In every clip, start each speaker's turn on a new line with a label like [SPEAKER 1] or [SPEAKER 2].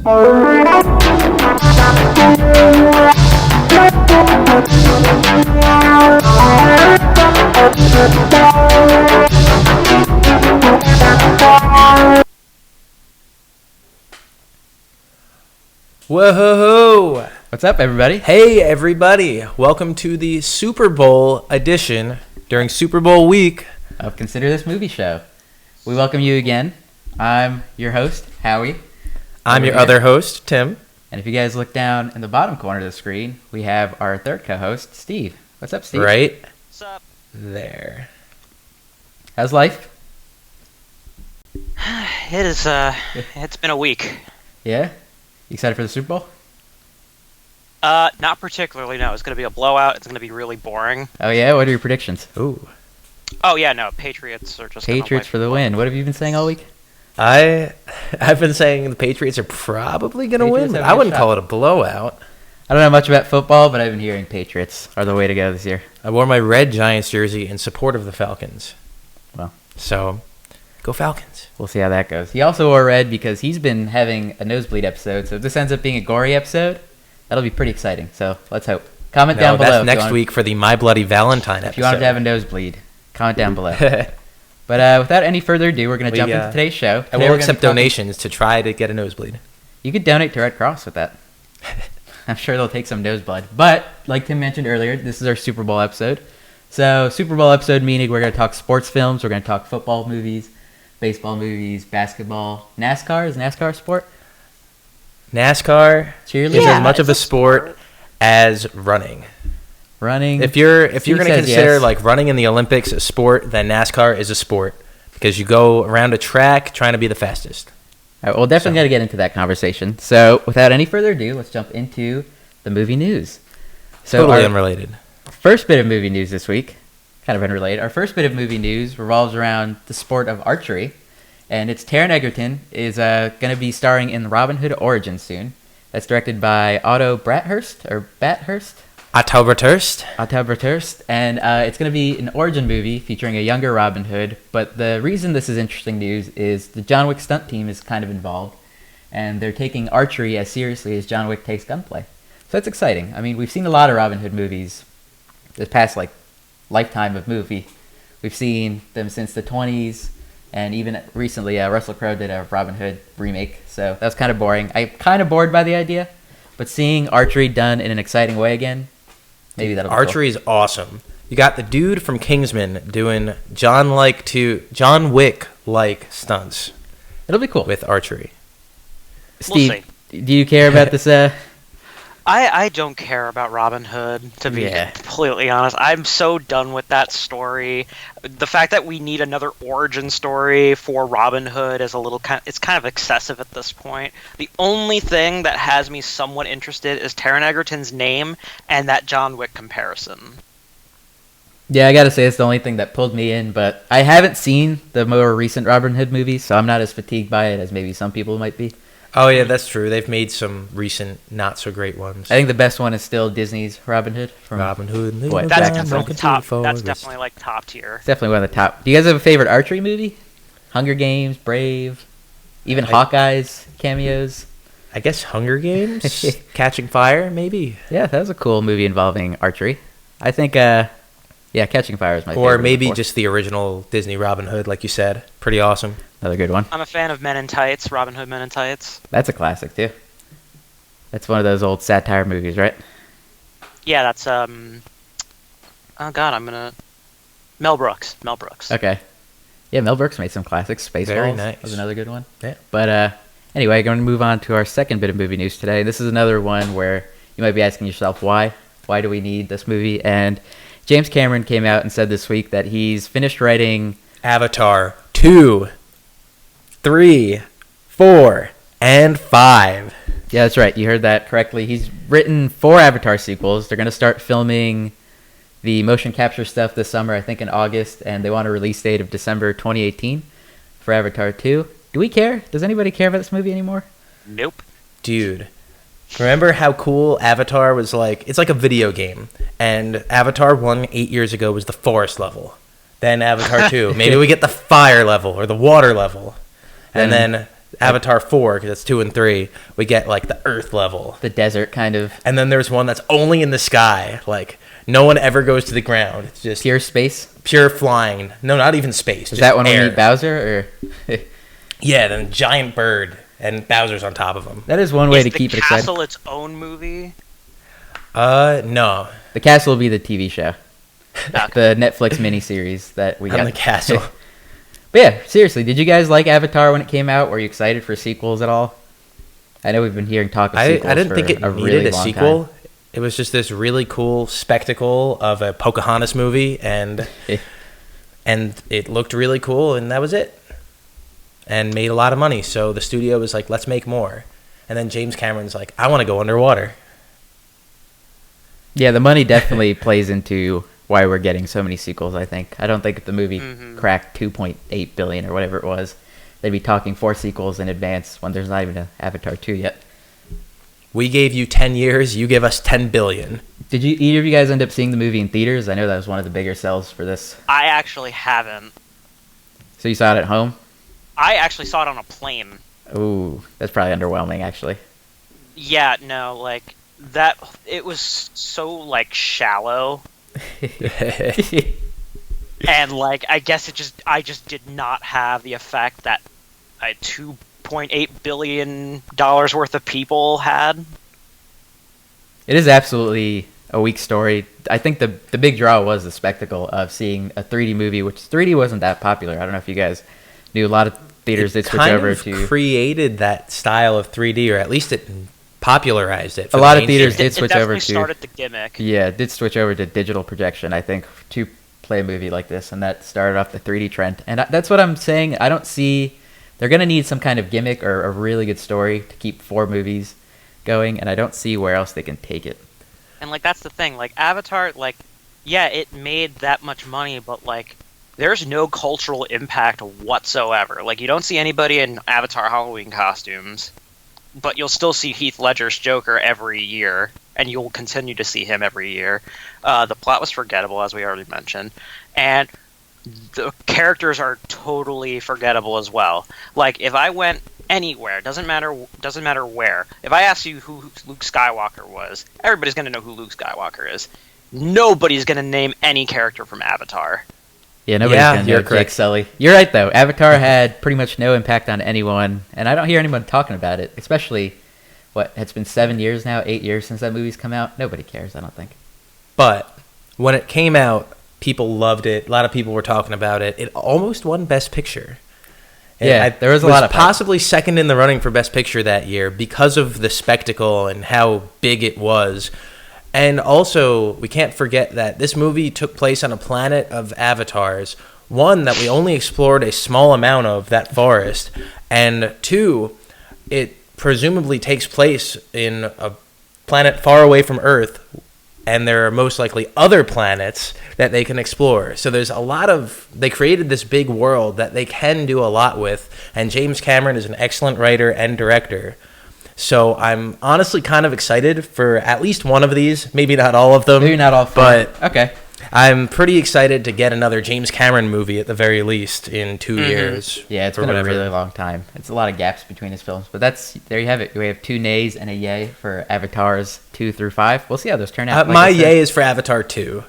[SPEAKER 1] Whoa!
[SPEAKER 2] What's up, everybody?
[SPEAKER 1] Hey, everybody! Welcome to the Super Bowl edition during Super Bowl week
[SPEAKER 2] of Consider This Movie Show. We welcome you again. I'm your host, Howie.
[SPEAKER 1] I'm your other host, Tim.
[SPEAKER 2] And if you guys look down in the bottom corner of the screen, we have our third co-host, Steve. What's up, Steve?
[SPEAKER 1] Right?
[SPEAKER 3] What's up?
[SPEAKER 1] There.
[SPEAKER 2] How's life?
[SPEAKER 3] It is, it's been a week.
[SPEAKER 2] Yeah? You excited for the Super Bowl?
[SPEAKER 3] Not particularly, no. It's going to be a blowout. It's going to be really boring.
[SPEAKER 2] Oh, yeah? What are your predictions?
[SPEAKER 1] Ooh.
[SPEAKER 3] Oh, yeah, no. Patriots are just
[SPEAKER 2] Patriots for the win. What have you been saying all week?
[SPEAKER 1] I've been saying the Patriots are probably going to win, but I wouldn't call it a blowout.
[SPEAKER 2] I don't know much about football, but I've been hearing Patriots are the way to go this year.
[SPEAKER 1] I wore my red Giants jersey in support of the Falcons.
[SPEAKER 2] Well.
[SPEAKER 1] So, go Falcons.
[SPEAKER 2] We'll see how that goes. He also wore red because he's been having a nosebleed episode, so if this ends up being a gory episode, that'll be pretty exciting. So, let's hope. Comment down below.
[SPEAKER 1] That's next week for the My Bloody Valentine episode.
[SPEAKER 2] If you wanted to have a nosebleed, comment down below. But without any further ado, we're going to jump into today's show.
[SPEAKER 1] And we'll accept donations to try to get a nosebleed.
[SPEAKER 2] You could donate to Red Cross with that. I'm sure they'll take some nosebleed. But, like Tim mentioned earlier, this is our Super Bowl episode. So, Super Bowl episode meaning we're going to talk sports films, we're going to talk football movies, baseball movies, basketball. NASCAR? Is NASCAR a sport?
[SPEAKER 1] NASCAR is as much of a sport as running.
[SPEAKER 2] Running.
[SPEAKER 1] If you're going to consider like running in the Olympics a sport, then NASCAR is a sport because you go around a track trying to be the fastest.
[SPEAKER 2] All right, well, definitely got to get into that conversation. So, without any further ado, let's jump into the movie news. So
[SPEAKER 1] totally unrelated.
[SPEAKER 2] First bit of movie news this week, kind of unrelated. Our first bit of movie news revolves around the sport of archery, and it's Taron Egerton is going to be starring in Robin Hood Origins soon. That's directed by Otto Bathurst, and it's going to be an origin movie featuring a younger Robin Hood. But the reason this is interesting news is the John Wick stunt team is kind of involved, and they're taking archery as seriously as John Wick takes gunplay. So that's exciting. I mean, we've seen a lot of Robin Hood movies this past lifetime of movie. We've seen them since the 20s, and even recently Russell Crowe did a Robin Hood remake. So that was kind of boring. I'm kind of bored by the idea, but seeing archery done in an exciting way again, maybe that'll be
[SPEAKER 1] Archery is awesome. You got the dude from Kingsman doing John Wick-like stunts.
[SPEAKER 2] It'll be cool.
[SPEAKER 1] With archery.
[SPEAKER 2] Steve, do you care about this?
[SPEAKER 3] I don't care about Robin Hood, to be completely honest. I'm so done with that story. The fact that we need another origin story for Robin Hood is it's kind of excessive at this point. The only thing that has me somewhat interested is Taron Egerton's name and that John Wick comparison.
[SPEAKER 2] Yeah, I gotta say it's the only thing that pulled me in, but I haven't seen the more recent Robin Hood movies, so I'm not as fatigued by it as maybe some people might be.
[SPEAKER 1] Oh, yeah, that's true. They've made some recent, not-so-great ones.
[SPEAKER 2] I think the best one is still Disney's Robin Hood.
[SPEAKER 1] Robin Hood.
[SPEAKER 3] That's definitely top. That's definitely, top tier.
[SPEAKER 2] It's definitely one of the top. Do you guys have a favorite archery movie? Hunger Games, Brave, even Hawkeye's cameos?
[SPEAKER 1] I guess Hunger Games? Catching Fire, maybe?
[SPEAKER 2] Yeah, that was a cool movie involving archery. I think, Catching Fire is my favorite.
[SPEAKER 1] Or maybe just the original Disney Robin Hood, like you said. Pretty awesome.
[SPEAKER 2] Another good one.
[SPEAKER 3] I'm a fan of Men in Tights, Robin Hood Men in Tights.
[SPEAKER 2] That's a classic, too. That's one of those old satire movies, right?
[SPEAKER 3] Yeah, that's, oh god, Mel Brooks.
[SPEAKER 2] Okay. Yeah, Mel Brooks made some classics. Spaceballs
[SPEAKER 1] Very nice.
[SPEAKER 2] was another good one.
[SPEAKER 1] Yeah.
[SPEAKER 2] But, anyway, going to move on to our second bit of movie news today. This is another one where you might be asking yourself, why? Why do we need this movie? And James Cameron came out and said this week that he's finished writing
[SPEAKER 1] Avatar 2, 3, 4, and 5.
[SPEAKER 2] Yeah, that's right. You heard that correctly. He's written 4 Avatar sequels. They're going to start filming the motion capture stuff this summer, I think in August, and they want a release date of December 2018 for Avatar 2. Do we care? Does anybody care about this movie anymore?
[SPEAKER 3] Nope.
[SPEAKER 1] Dude, remember how cool Avatar was like? It's like a video game, and Avatar 1 8 years ago was the forest level. Then Avatar 2, maybe we get the fire level or the water level. And then Avatar 4, because that's 2 and 3, we get like the Earth level.
[SPEAKER 2] The desert kind of.
[SPEAKER 1] And then there's one that's only in the sky. Like, no one ever goes to the ground. It's just
[SPEAKER 2] Pure space?
[SPEAKER 1] pure flying. No, not even space.
[SPEAKER 2] Is that when we meet Bowser? Or
[SPEAKER 1] Yeah, then a giant bird and Bowser's on top of him.
[SPEAKER 2] that is one way to keep it
[SPEAKER 3] Is the
[SPEAKER 2] exciting.
[SPEAKER 3] castle its own movie?
[SPEAKER 1] No.
[SPEAKER 2] The castle will be the TV show.
[SPEAKER 3] Okay.
[SPEAKER 2] The Netflix miniseries that we got.
[SPEAKER 1] On the castle.
[SPEAKER 2] But yeah, seriously, did you guys like Avatar when it came out? Were you excited for sequels at all? I know we've been hearing talk of sequels
[SPEAKER 1] I didn't
[SPEAKER 2] for
[SPEAKER 1] think it
[SPEAKER 2] a
[SPEAKER 1] needed
[SPEAKER 2] really
[SPEAKER 1] a
[SPEAKER 2] long
[SPEAKER 1] sequel.
[SPEAKER 2] time.
[SPEAKER 1] It was just this really cool spectacle of a Pocahontas movie, and it looked really cool, and that was it. And made a lot of money, so the studio was like, let's make more. And then James Cameron's like, I want to go underwater.
[SPEAKER 2] Yeah, the money definitely plays into why we're getting so many sequels, I think. I don't think if the movie cracked 2.8 billion or whatever it was, they'd be talking 4 sequels in advance when there's not even an Avatar 2 yet.
[SPEAKER 1] We gave you 10 years, you give us 10 billion.
[SPEAKER 2] Did either of you guys end up seeing the movie in theaters? I know that was one of the bigger sells for this.
[SPEAKER 3] I actually haven't.
[SPEAKER 2] So you saw it at home?
[SPEAKER 3] I actually saw it on a plane.
[SPEAKER 2] Ooh, that's probably underwhelming, actually.
[SPEAKER 3] Yeah, no, like that. It was so like shallow, and like I guess I just did not have the effect that a $2.8 billion worth of people had.
[SPEAKER 2] It is absolutely a weak story. I think the big draw was the spectacle of seeing a 3D movie, which 3D wasn't that popular. I don't know if you guys knew. A lot of theaters did switch over to.
[SPEAKER 1] Created that style of 3D, or at least it popularized it.
[SPEAKER 2] A lot of theaters did switch over to.
[SPEAKER 3] Started the gimmick.
[SPEAKER 2] Yeah, it did switch over to digital projection, I think, to play a movie like this, and that started off the 3D trend. And that's what I'm saying. I don't see. They're going to need some kind of gimmick or a really good story to keep 4 movies going, and I don't see where else they can take it.
[SPEAKER 3] And like that's the thing, like Avatar, like yeah, it made that much money, but like there's no cultural impact whatsoever. Like you don't see anybody in Avatar Halloween costumes, but you'll still see Heath Ledger's Joker every year, and you'll continue to see him every year. The plot was forgettable, as we already mentioned, and the characters are totally forgettable as well. Like if I went anywhere, doesn't matter where. If I asked you who Luke Skywalker was, everybody's going to know who Luke Skywalker is. Nobody's going to name any character from Avatar.
[SPEAKER 2] Yeah, nobody's going to know Jake Sully. You're right, though. Avatar had pretty much no impact on anyone, and I don't hear anyone talking about it, especially, it's been 7 years now, 8 years since that movie's come out? Nobody cares, I don't think.
[SPEAKER 1] But when it came out, people loved it. A lot of people were talking about it. It almost won Best Picture.
[SPEAKER 2] Yeah, there was a lot of
[SPEAKER 1] possibly second in the running for Best Picture that year because of the spectacle and how big it was. And also, we can't forget that this movie took place on a planet of avatars. One, that we only explored a small amount of, that forest. And two, it presumably takes place in a planet far away from Earth, and there are most likely other planets that they can explore. So there's a lot of... They created this big world that they can do a lot with, and James Cameron is an excellent writer and director. So I'm honestly kind of excited for at least one of these. Maybe not all of them.
[SPEAKER 2] Maybe not all 4.
[SPEAKER 1] But
[SPEAKER 2] okay.
[SPEAKER 1] I'm pretty excited to get another James Cameron movie at the very least in 2 years.
[SPEAKER 2] Yeah, it's been a really long time. It's a lot of gaps between his films. But there you have it. We have 2 nays and a yay for Avatars 2 through 5. We'll see how those turn out.
[SPEAKER 1] My yay is for Avatar 2.5.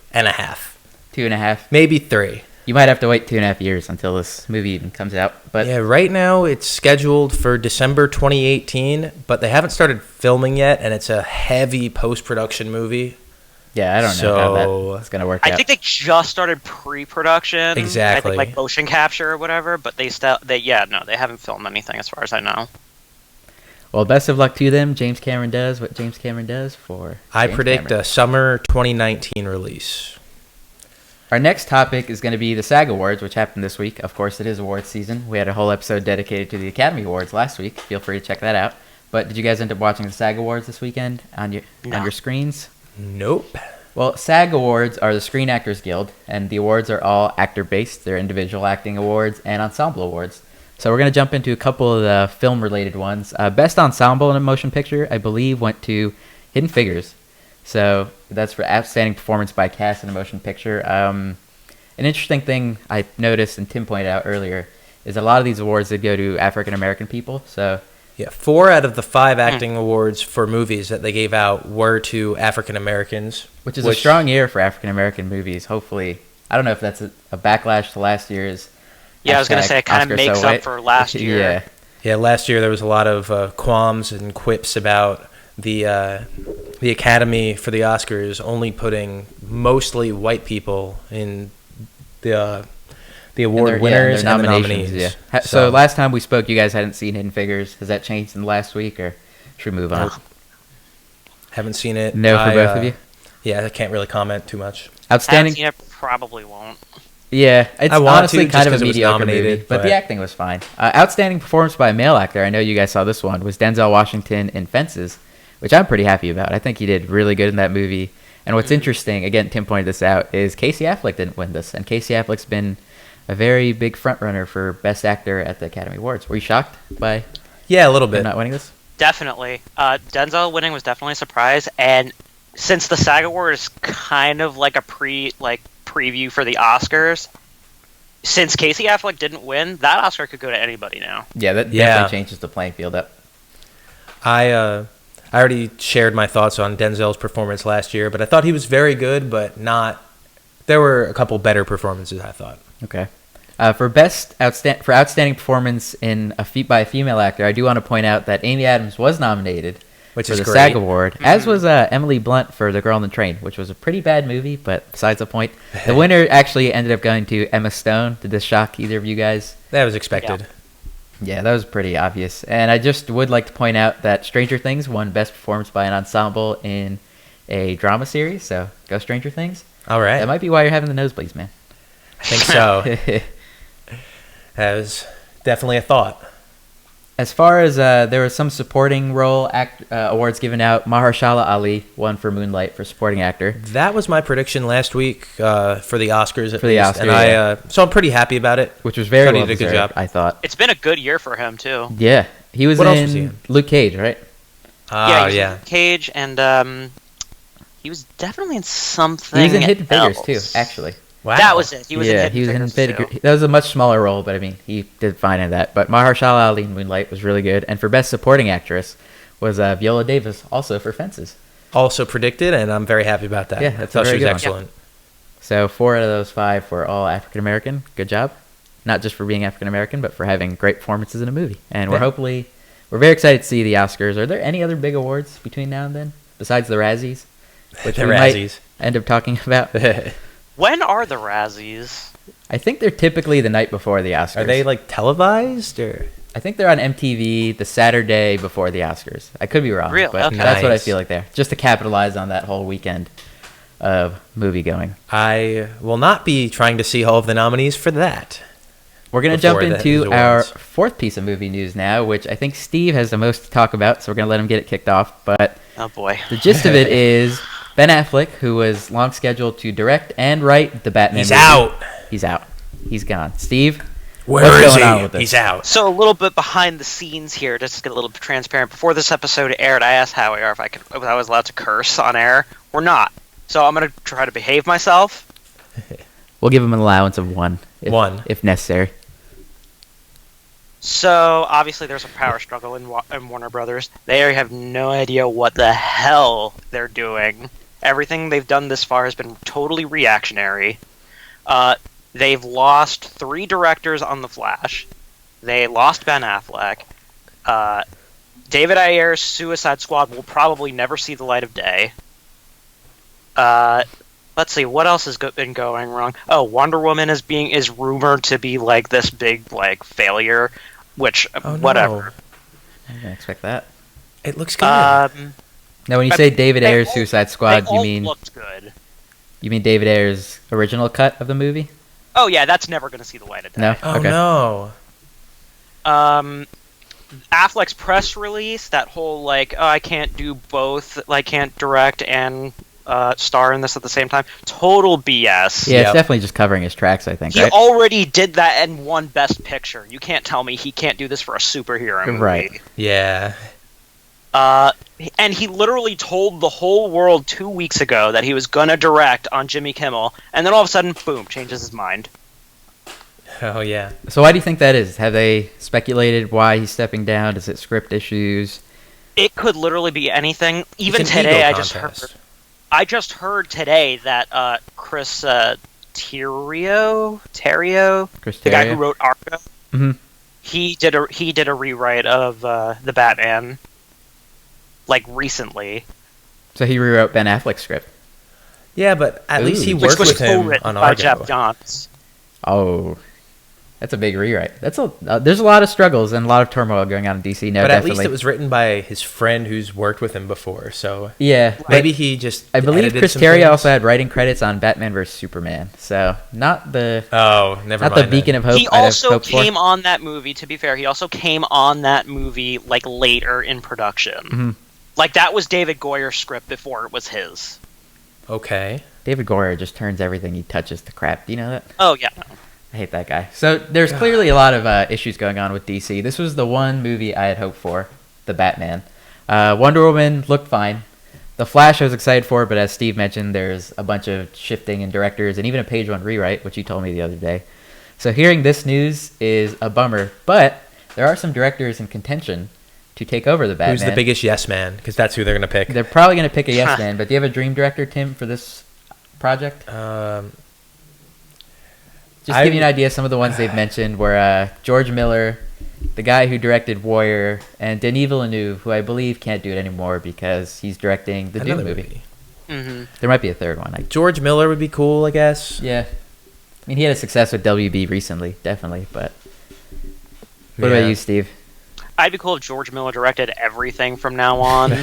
[SPEAKER 2] 2.5.
[SPEAKER 1] Maybe 3.
[SPEAKER 2] You might have to wait 2.5 years until this movie even comes out. But
[SPEAKER 1] yeah, right now it's scheduled for December 2018, but they haven't started filming yet, and it's a heavy post-production movie.
[SPEAKER 2] Yeah, I don't know how that's going to work out.
[SPEAKER 3] I think they just started pre-production.
[SPEAKER 1] Exactly.
[SPEAKER 3] I think like motion capture or whatever, but they haven't filmed anything as far as I know.
[SPEAKER 2] Well, best of luck to them. James Cameron does what James Cameron does for
[SPEAKER 1] I predict a summer 2019 release.
[SPEAKER 2] Our next topic is going to be the SAG Awards, which happened this week. Of course, it is awards season. We had a whole episode dedicated to the Academy Awards last week. Feel free to check that out. But did you guys end up watching the SAG Awards this weekend on your screens?
[SPEAKER 1] Nope.
[SPEAKER 2] Well, SAG Awards are the Screen Actors Guild, and the awards are all actor-based. They're individual acting awards and ensemble awards. So we're going to jump into a couple of the film-related ones. Best Ensemble in a Motion Picture, I believe, went to Hidden Figures. So that's for outstanding performance by cast in a motion picture. An interesting thing I noticed, and Tim pointed out earlier, is a lot of these awards did go to African American people. So
[SPEAKER 1] Yeah, 4 out of the 5 acting awards for movies that they gave out were to African Americans,
[SPEAKER 2] which is a strong year for African American movies. Hopefully, I don't know if that's a backlash to last year's.
[SPEAKER 3] Yeah, I was going to say it kind of makes up for last year.
[SPEAKER 1] Yeah, last year there was a lot of qualms and quips about the Academy for the Oscars only putting mostly white people in the award winners and the nominees.
[SPEAKER 2] Yeah. So last time we spoke, you guys hadn't seen Hidden Figures. Has that changed in the last week, or should we move on?
[SPEAKER 1] Haven't seen it.
[SPEAKER 2] No, for both of you?
[SPEAKER 1] Yeah, I can't really comment too much.
[SPEAKER 2] Outstanding.
[SPEAKER 3] Haven't seen it, probably won't.
[SPEAKER 2] Yeah, it's honestly kind of a mediocre movie,
[SPEAKER 1] but
[SPEAKER 2] the acting was fine. Outstanding performance by a male actor, I know you guys saw this one, was Denzel Washington in Fences, which I'm pretty happy about. I think he did really good in that movie. And what's interesting, again, Tim pointed this out, is Casey Affleck didn't win this. And Casey Affleck's been a very big frontrunner for Best Actor at the Academy Awards. Were you shocked by
[SPEAKER 1] a little bit
[SPEAKER 2] him not winning this?
[SPEAKER 3] Definitely. Denzel winning was definitely a surprise. And since the SAG Award is kind of like a preview for the Oscars, since Casey Affleck didn't win, that Oscar could go to anybody now.
[SPEAKER 2] Yeah, that definitely changes the playing field up.
[SPEAKER 1] I already shared my thoughts on Denzel's performance last year, but I thought he was very good, but not. There were a couple better performances, I thought.
[SPEAKER 2] Okay. For outstanding performance in by a female actor, I do want to point out that Amy Adams was nominated for the SAG Award, as was Emily Blunt for The Girl on the Train, which was a pretty bad movie, but besides the point. The winner actually ended up going to Emma Stone. Did this shock either of you guys?
[SPEAKER 1] That was expected.
[SPEAKER 2] Yeah, that was pretty obvious. And I just would like to point out that Stranger Things won Best Performance by an Ensemble in a Drama Series, so go Stranger Things.
[SPEAKER 1] All right.
[SPEAKER 2] That might be why you're having the nosebleeds, man.
[SPEAKER 1] I think so. That was definitely a thought.
[SPEAKER 2] As far as there was some supporting role awards given out, Mahershala Ali won for Moonlight for supporting actor.
[SPEAKER 1] That was my prediction last week for the Oscars.
[SPEAKER 2] And
[SPEAKER 1] so I'm pretty happy about it.
[SPEAKER 2] Which was very well
[SPEAKER 1] did a good job.
[SPEAKER 2] I thought.
[SPEAKER 3] It's been a good year for him too.
[SPEAKER 2] Yeah, he was
[SPEAKER 1] What else was he in?
[SPEAKER 2] Luke Cage, right?
[SPEAKER 3] In Luke Cage, and he was definitely in something.
[SPEAKER 2] He was in Hidden
[SPEAKER 3] else.
[SPEAKER 2] Figures too, actually.
[SPEAKER 3] Wow. That was it. He was in Hidden
[SPEAKER 2] Figures. That was a much smaller role, but I mean, he did fine in that. But Mahershala Ali in Moonlight was really good. And for Best Supporting Actress was Viola Davis, also for Fences.
[SPEAKER 1] Also predicted, and I'm very happy about that.
[SPEAKER 2] Yeah, that's
[SPEAKER 1] I thought she was
[SPEAKER 2] good
[SPEAKER 1] excellent.
[SPEAKER 2] One. So 4 out of those 5 were all African American. Good job. Not just for being African American, but for having great performances in a movie. And we're very excited to see the Oscars. Are there any other big awards between now and then besides the Razzies, which we might end up talking about?
[SPEAKER 3] When are the Razzies?
[SPEAKER 2] I think they're typically the night before the Oscars.
[SPEAKER 1] Are they televised or?
[SPEAKER 2] I think they're on MTV the Saturday before the Oscars. I could be wrong,
[SPEAKER 3] really?
[SPEAKER 2] But that's what I feel like they're. Just to capitalize on that whole weekend of movie going.
[SPEAKER 1] I will not be trying to see all of the nominees for that.
[SPEAKER 2] We're going to jump into our 4th piece of movie news now, which I think Steve has the most to talk about, so we're going to let him get it kicked off. But
[SPEAKER 3] oh boy,
[SPEAKER 2] the gist of it is Ben Affleck, who was long scheduled to direct and write the Batman movie. He's out. He's gone. Steve,
[SPEAKER 1] what's going on with this? He's out.
[SPEAKER 3] So a little bit behind the scenes here, just to get a little bit transparent. Before this episode aired, I asked Hawiar if I was allowed to curse on air. We're not. So I'm going to try to behave myself.
[SPEAKER 2] We'll give him an allowance of 1. If necessary.
[SPEAKER 3] So, obviously, there's a power struggle in Warner Brothers. They have no idea what the hell they're doing. Everything they've done this far has been totally reactionary. They've lost 3 directors on The Flash. They lost Ben Affleck. David Ayer's Suicide Squad will probably never see the light of day. Let's see, what else has been going wrong? Oh, Wonder Woman is rumored to be this big failure, which whatever.
[SPEAKER 2] I didn't expect that.
[SPEAKER 1] It looks good.
[SPEAKER 2] Now, when you say David Ayer's Suicide Squad,
[SPEAKER 3] looked good.
[SPEAKER 2] You mean David Ayer's original cut of the movie?
[SPEAKER 3] Oh yeah, that's never going to see the light of day.
[SPEAKER 2] No.
[SPEAKER 1] Oh no.
[SPEAKER 3] Affleck's press release, that whole I can't do both, I can't direct and star in this at the same time. Total BS.
[SPEAKER 2] Yeah, it's definitely just covering his tracks, I think.
[SPEAKER 3] He already did that and won Best Picture. You can't tell me he can't do this for a superhero movie.
[SPEAKER 2] Right.
[SPEAKER 1] Yeah.
[SPEAKER 3] And he literally told the whole world 2 weeks ago that he was gonna direct on Jimmy Kimmel, and then all of a sudden, boom, changes his mind.
[SPEAKER 1] Oh yeah.
[SPEAKER 2] So why do you think that is? Have they speculated why he's stepping down? Is it script issues?
[SPEAKER 3] It could literally be anything. Even
[SPEAKER 1] It's an
[SPEAKER 3] today,
[SPEAKER 1] ego
[SPEAKER 3] I just
[SPEAKER 1] contest.
[SPEAKER 3] heard. I just heard today that Chris Terrio,
[SPEAKER 2] Chris
[SPEAKER 3] the guy
[SPEAKER 2] Terrio?
[SPEAKER 3] who wrote Argo,
[SPEAKER 2] Mhm.
[SPEAKER 3] he did a rewrite of the Batman, like recently,
[SPEAKER 2] So he rewrote Ben Affleck's script.
[SPEAKER 1] Yeah, but at least he
[SPEAKER 2] Ooh.
[SPEAKER 3] which
[SPEAKER 1] worked
[SPEAKER 3] was
[SPEAKER 1] with him
[SPEAKER 3] co-written
[SPEAKER 1] on
[SPEAKER 3] by Jeff
[SPEAKER 1] Argo.
[SPEAKER 3] Johns.
[SPEAKER 2] Oh, that's a big rewrite. There's a lot of struggles and a lot of turmoil going on in DC. No,
[SPEAKER 1] But at
[SPEAKER 2] definitely.
[SPEAKER 1] least it was written by his friend who's worked with him before. So
[SPEAKER 2] Yeah,
[SPEAKER 1] maybe he just.
[SPEAKER 2] I believe
[SPEAKER 1] edited
[SPEAKER 2] Chris
[SPEAKER 1] some
[SPEAKER 2] Terrio
[SPEAKER 1] things.
[SPEAKER 2] also had writing credits on Batman vs Superman. So not the
[SPEAKER 1] Never
[SPEAKER 2] not
[SPEAKER 1] mind.
[SPEAKER 2] the beacon of hope.
[SPEAKER 3] He
[SPEAKER 2] I'd have
[SPEAKER 3] also
[SPEAKER 2] hoped for.
[SPEAKER 3] came on that movie. To be fair, he also came on that movie like later in production.
[SPEAKER 2] Mhm.
[SPEAKER 3] Like that was David Goyer's script before it was his.
[SPEAKER 1] Okay.
[SPEAKER 2] David Goyer just turns everything he touches to crap. Do you know that?
[SPEAKER 3] Oh yeah.
[SPEAKER 2] I hate that guy. So there's clearly a lot of issues going on with DC. This was the one movie I had hoped for, the Batman. Wonder Woman looked fine. The Flash I was excited for, but as Steve mentioned, there's a bunch of shifting in directors and even a page one rewrite, which you told me the other day. So hearing this news is a bummer, but there are some directors in contention to take over the Batman.
[SPEAKER 1] Who's the biggest yes man? Because that's who they're gonna pick.
[SPEAKER 2] They're probably going to pick a yes man, but do you have a dream director, Tim, for this project? Just to give you an idea, some of the ones they've mentioned were George Miller, the guy who directed Warrior, and Denis Villeneuve, who I believe can't do it anymore because he's directing the Dune
[SPEAKER 1] Another
[SPEAKER 2] movie.
[SPEAKER 3] Mm-hmm.
[SPEAKER 2] There might be a third one.
[SPEAKER 1] George Miller would be cool, I guess.
[SPEAKER 2] Yeah. I mean, he had a success with WB recently, definitely, but... What
[SPEAKER 1] Yeah.
[SPEAKER 2] about you, Steve?
[SPEAKER 3] I'd be cool if George Miller directed everything from now on.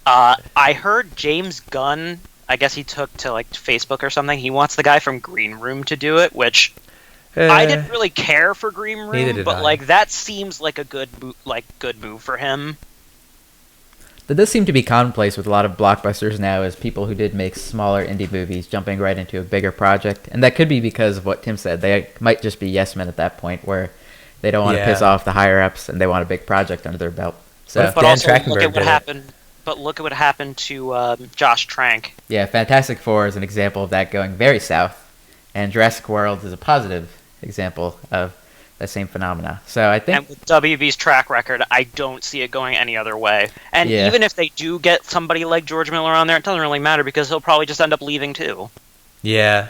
[SPEAKER 3] I heard James Gunn. I guess he took to like Facebook or something. He wants the guy from Green Room to do it, which I didn't really care for Green
[SPEAKER 1] Neither
[SPEAKER 3] Room,
[SPEAKER 1] did
[SPEAKER 3] but
[SPEAKER 1] I.
[SPEAKER 3] like that seems like a good move for him.
[SPEAKER 2] That does seem to be commonplace with a lot of blockbusters now, is people who did make smaller indie movies jumping right into a bigger project. And that could be because of what Tim said. They might just be yes men at that point, where they don't want to
[SPEAKER 1] Yeah.
[SPEAKER 2] piss off the higher-ups and they want a big project under their belt. So,
[SPEAKER 1] What if
[SPEAKER 3] But
[SPEAKER 1] Dan
[SPEAKER 3] also look
[SPEAKER 1] Trachtenberg
[SPEAKER 3] at what
[SPEAKER 1] did it?
[SPEAKER 3] happened. But look at what happened to Josh Trank.
[SPEAKER 2] yeah, Fantastic Four is an example of that going very south. And Jurassic World is a positive example of that same phenomena. So I think...
[SPEAKER 3] And with WB's track record, I don't see it going any other way. And
[SPEAKER 2] Yeah.
[SPEAKER 3] even if they do get somebody like George Miller on there, it doesn't really matter because he'll probably just end up leaving too.
[SPEAKER 1] Yeah.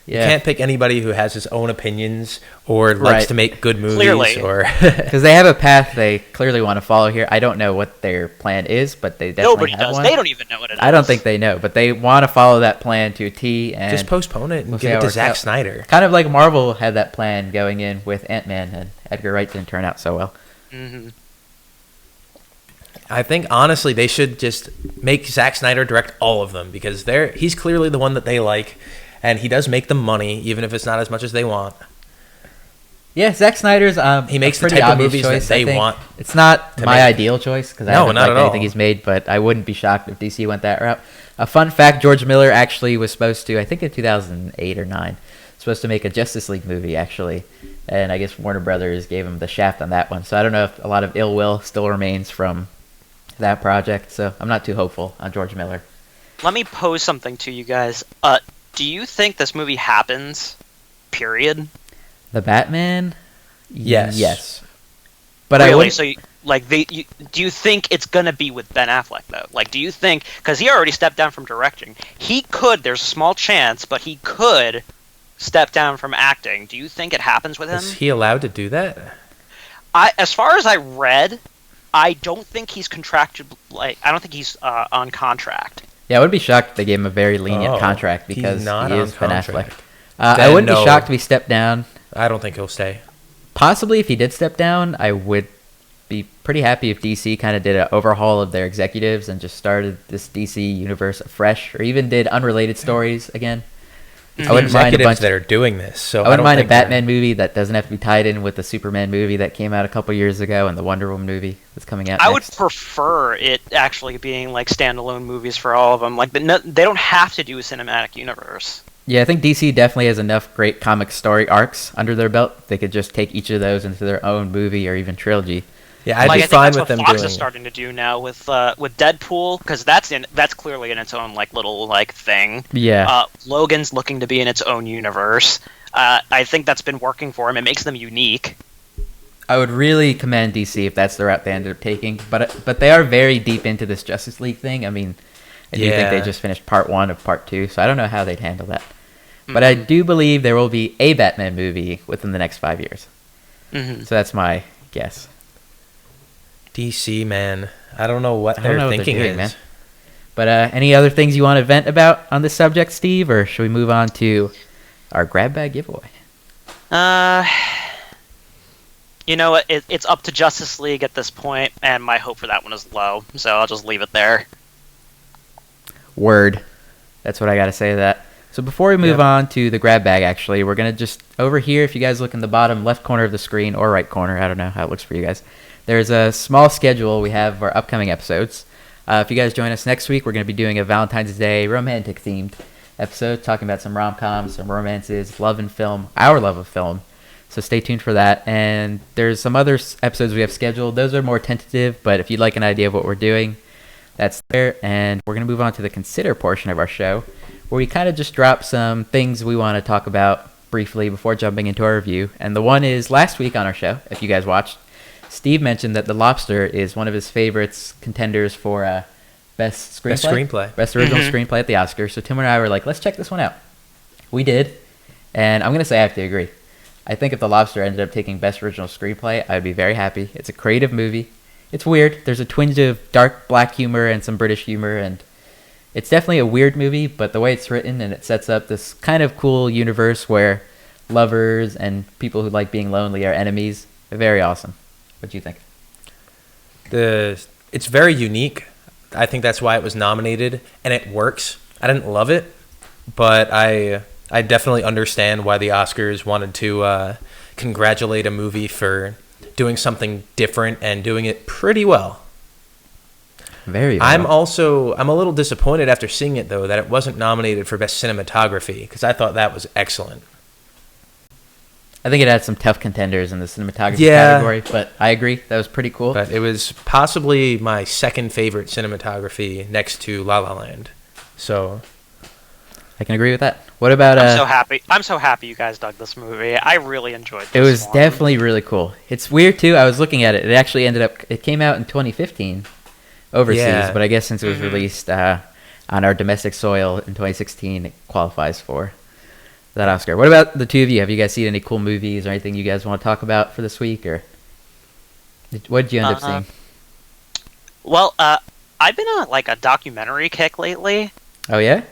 [SPEAKER 1] You
[SPEAKER 2] Yeah,
[SPEAKER 1] can't pick anybody who has his own opinions or likes
[SPEAKER 2] Right.
[SPEAKER 1] to make good movies.
[SPEAKER 3] Clearly.
[SPEAKER 1] Or
[SPEAKER 2] because they have a path they clearly want to follow here. I don't know what their plan is, but they definitely
[SPEAKER 3] Nobody
[SPEAKER 2] have
[SPEAKER 3] does.
[SPEAKER 2] one.
[SPEAKER 3] They don't even know what it is.
[SPEAKER 2] I don't think they know, but they want to follow that plan to a T. And
[SPEAKER 1] just postpone it and
[SPEAKER 2] we'll see
[SPEAKER 1] give
[SPEAKER 2] how
[SPEAKER 1] it
[SPEAKER 2] it
[SPEAKER 1] to
[SPEAKER 2] works
[SPEAKER 1] Zack
[SPEAKER 2] out.
[SPEAKER 1] Snyder.
[SPEAKER 2] Kind of like Marvel had that plan going in with Ant-Man, and Edgar Wright didn't turn out so well.
[SPEAKER 3] Mhm.
[SPEAKER 1] I think honestly they should just make Zack Snyder direct all of them because he's clearly the one that they like, and he does make them money even if it's not as much as they want.
[SPEAKER 2] Yeah, Zack Snyder's
[SPEAKER 1] He makes
[SPEAKER 2] a
[SPEAKER 1] the
[SPEAKER 2] pretty
[SPEAKER 1] type of
[SPEAKER 2] obvious
[SPEAKER 1] movies that
[SPEAKER 2] choice,
[SPEAKER 1] they
[SPEAKER 2] I think.
[SPEAKER 1] want
[SPEAKER 2] It's not
[SPEAKER 1] to
[SPEAKER 2] my
[SPEAKER 1] make.
[SPEAKER 2] ideal choice because I
[SPEAKER 1] No,
[SPEAKER 2] haven't
[SPEAKER 1] not
[SPEAKER 2] liked
[SPEAKER 1] at all.
[SPEAKER 2] anything he's made, but I wouldn't be shocked if DC went that route. A fun fact: George Miller actually was supposed to, I think in 2008 or 9, supposed to make a Justice League movie actually, and I guess Warner Brothers gave him the shaft on that one. So I don't know if a lot of ill will still remains from that project. So I'm not too hopeful on George Miller.
[SPEAKER 3] Let me pose something to you guys. Do you think this movie happens? Period.
[SPEAKER 2] The Batman.
[SPEAKER 1] Yes.
[SPEAKER 2] Yes. But I
[SPEAKER 3] Really?
[SPEAKER 2] would.
[SPEAKER 3] So, do you think it's gonna be with Ben Affleck though? Like, do you think because he already stepped down from directing, he could? There's a small chance, but he could step down from acting. Do you think it happens with him?
[SPEAKER 1] Is he allowed to do that?
[SPEAKER 3] As far as I read, I don't think he's contracted. Like, I don't think he's on contract.
[SPEAKER 2] Yeah, I would be shocked if they gave him a very lenient
[SPEAKER 1] Oh,
[SPEAKER 2] contract
[SPEAKER 1] he's
[SPEAKER 2] because
[SPEAKER 1] not
[SPEAKER 2] he
[SPEAKER 1] on
[SPEAKER 2] is Ben Affleck.
[SPEAKER 1] contract.
[SPEAKER 2] I
[SPEAKER 1] Then
[SPEAKER 2] wouldn't
[SPEAKER 1] no.
[SPEAKER 2] be shocked if he stepped down.
[SPEAKER 1] I don't think he'll stay.
[SPEAKER 2] Possibly if he did step down, I would be pretty happy if DC kind of did an overhaul of their executives and just started this DC universe afresh, or even did unrelated stories again. I wouldn't mind a
[SPEAKER 1] Executives
[SPEAKER 2] bunch.
[SPEAKER 1] that are doing this. So
[SPEAKER 2] I wouldn't
[SPEAKER 1] don't
[SPEAKER 2] mind a
[SPEAKER 1] think they're-
[SPEAKER 2] Batman movie that doesn't have to be tied in with the Superman movie that came out a couple years ago and the Wonder Woman movie that's coming out.
[SPEAKER 3] I would
[SPEAKER 2] next.
[SPEAKER 3] prefer it actually being like standalone movies for all of them. Like, they don't have to do a cinematic universe.
[SPEAKER 2] Yeah, I think DC definitely has enough great comic story arcs under their belt. They could just take each of those into their own movie or even trilogy.
[SPEAKER 1] Yeah, I'd
[SPEAKER 3] Like,
[SPEAKER 1] be
[SPEAKER 3] I think
[SPEAKER 1] fine
[SPEAKER 3] that's
[SPEAKER 1] with
[SPEAKER 3] what
[SPEAKER 1] them
[SPEAKER 3] Fox
[SPEAKER 1] doing
[SPEAKER 3] is
[SPEAKER 1] it.
[SPEAKER 3] starting to do now with Deadpool, because that's clearly in its own like little like thing.
[SPEAKER 2] Yeah.
[SPEAKER 3] Logan's looking to be in its own universe. I think that's been working for them. It makes them unique.
[SPEAKER 2] I would really commend DC if that's the route they ended up taking, but they are very deep into this Justice League thing. I mean, I do think they just finished part 1 of part 2, so I don't know how they'd handle that. But I do believe there will be a Batman movie within the next 5 years. So that's my guess.
[SPEAKER 1] DC, man, I don't know what their thinking is. Man.
[SPEAKER 2] But any other things you want to vent about on this subject, Steve, or should we move on to our grab bag giveaway?
[SPEAKER 3] You know what? It's up to Justice League at this point, and my hope for that one is low, so I'll just leave it there.
[SPEAKER 2] Word. That's what I got to say to that. So before we move on to the grab bag, actually, we're going to just, over here, if you guys look in the bottom left corner of the screen, or right corner, I don't know how it looks for you guys, there's a small schedule we have of our upcoming episodes. If you guys join us next week, we're going to be doing a Valentine's Day romantic-themed episode, talking about some rom-coms, some romances, love and film, our love of film. So stay tuned for that. And there's some other episodes we have scheduled. Those are more tentative, but if you'd like an idea of what we're doing, that's there. And we're going to move on to the consider portion of our show, where we kind of just drop some things we want to talk about briefly before jumping into our review. And the one is last week on our show, if you guys watched, Steve mentioned that The Lobster is one of his favorites contenders for best screenplay. Best original screenplay at the Oscars. So Tim and I were like, let's check this one out. We did. And I'm going to say I have to agree. I think if The Lobster ended up taking Best Original Screenplay, I'd be very happy. It's a creative movie. It's weird. There's a twinge of dark black humor and some British humor, and it's definitely a weird movie, but the way it's written and it sets up this kind of cool universe where lovers and people who like being lonely are enemies. Very awesome. What do you think?
[SPEAKER 1] It's very unique. I think that's why it was nominated, and it works. I didn't love it, but I definitely understand why the Oscars wanted to congratulate a movie for doing something different and doing it pretty well.
[SPEAKER 2] Very well.
[SPEAKER 1] I'm a little disappointed after seeing it, though, that it wasn't nominated for Best Cinematography, because I thought that was excellent.
[SPEAKER 2] I think it had some tough contenders in the cinematography category, but I agree. That was pretty cool.
[SPEAKER 1] But it was possibly my second favorite cinematography next to La La Land. So
[SPEAKER 2] I can agree with that. What about
[SPEAKER 3] I'm so happy you guys dug this movie. I really enjoyed this.
[SPEAKER 2] It was definitely really cool. It's weird too. I was looking at it. It came out in 2015 overseas, but I guess since it was released on our domestic soil in 2016, it qualifies for that Oscar. What about the two of you? Have you guys seen any cool movies or anything you guys want to talk about for this week, or what did you end up seeing?
[SPEAKER 3] Well, I've been on a documentary kick lately.
[SPEAKER 2] Oh yeah?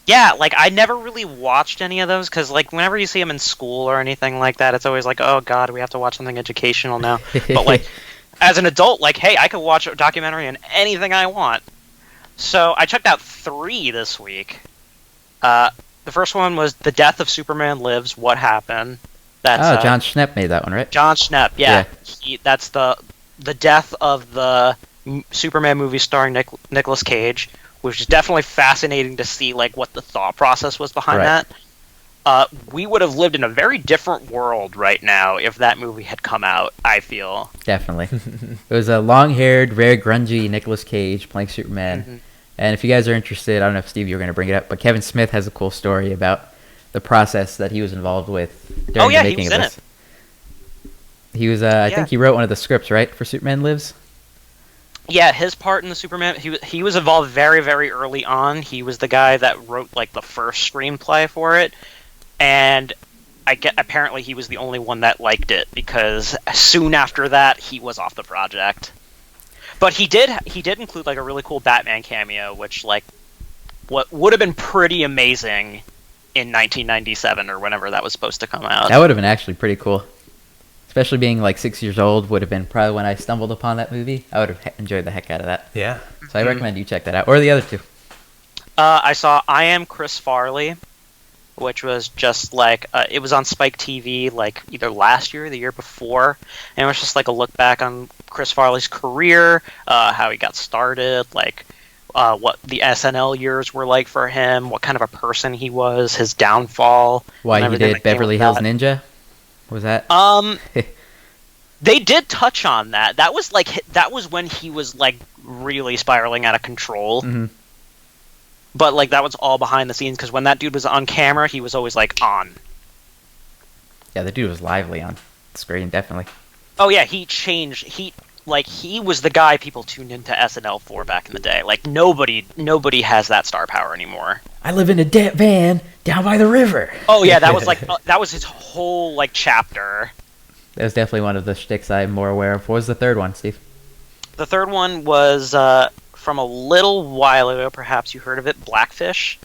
[SPEAKER 3] Yeah, I never really watched any of those because whenever you see them in school or anything like that, it's always like, oh god, we have to watch something educational now. But as an adult, hey, I could watch a documentary on anything I want. So I checked out 3 this week. The first one was The Death of Superman Lives, What Happened. That's
[SPEAKER 2] John Schnepp made that one, right?
[SPEAKER 3] John Schnepp, yeah. That's the death of the Superman movie starring Nicolas Cage, which is definitely fascinating to see what the thought process was behind that. We would have lived in a very different world right now if that movie had come out, I feel.
[SPEAKER 2] Definitely. It was a long-haired, very grungy Nicolas Cage playing Superman. And if you guys are interested, I don't know if Steve, you were going to bring it up, but Kevin Smith has a cool story about the process that he was involved with during the making of this. He was I think he wrote one of the scripts, right, for Superman Lives?
[SPEAKER 3] Yeah, his part in the Superman, he was involved very, very early on. He was the guy that wrote the first screenplay for it, and apparently he was the only one that liked it because soon after that he was off the project. But he did include a really cool Batman cameo, which what would have been pretty amazing in 1997 or whenever that was supposed to come out.
[SPEAKER 2] That would have been actually pretty cool. Especially being 6 years old would have been probably when I stumbled upon that movie. I would have enjoyed the heck out of that.
[SPEAKER 1] Yeah.
[SPEAKER 2] So I recommend you check that out. Or the other two.
[SPEAKER 3] I saw I Am Chris Farley, which was just it was on Spike TV either last year or the year before, and it was just a look back on Chris Farley's career, how he got started, what the SNL years were like for him, what kind of a person he was, his downfall.
[SPEAKER 2] Why he did Beverly Hills Ninja? Was that?
[SPEAKER 3] They did touch on that. That was when he was really spiraling out of control. Mm-hmm. But that was all behind the scenes because when that dude was on camera, he was always on.
[SPEAKER 2] Yeah, the dude was lively on screen, definitely.
[SPEAKER 3] Oh yeah, he changed. He was the guy people tuned into SNL for back in the day. Like nobody has that star power anymore.
[SPEAKER 2] I live in a van down by the river.
[SPEAKER 3] Oh yeah, that was that was his whole chapter.
[SPEAKER 2] That was definitely one of the shticks I'm more aware of. What was the third one, Steve?
[SPEAKER 3] The third one was from a little while ago. Perhaps you heard of it, Blackfish.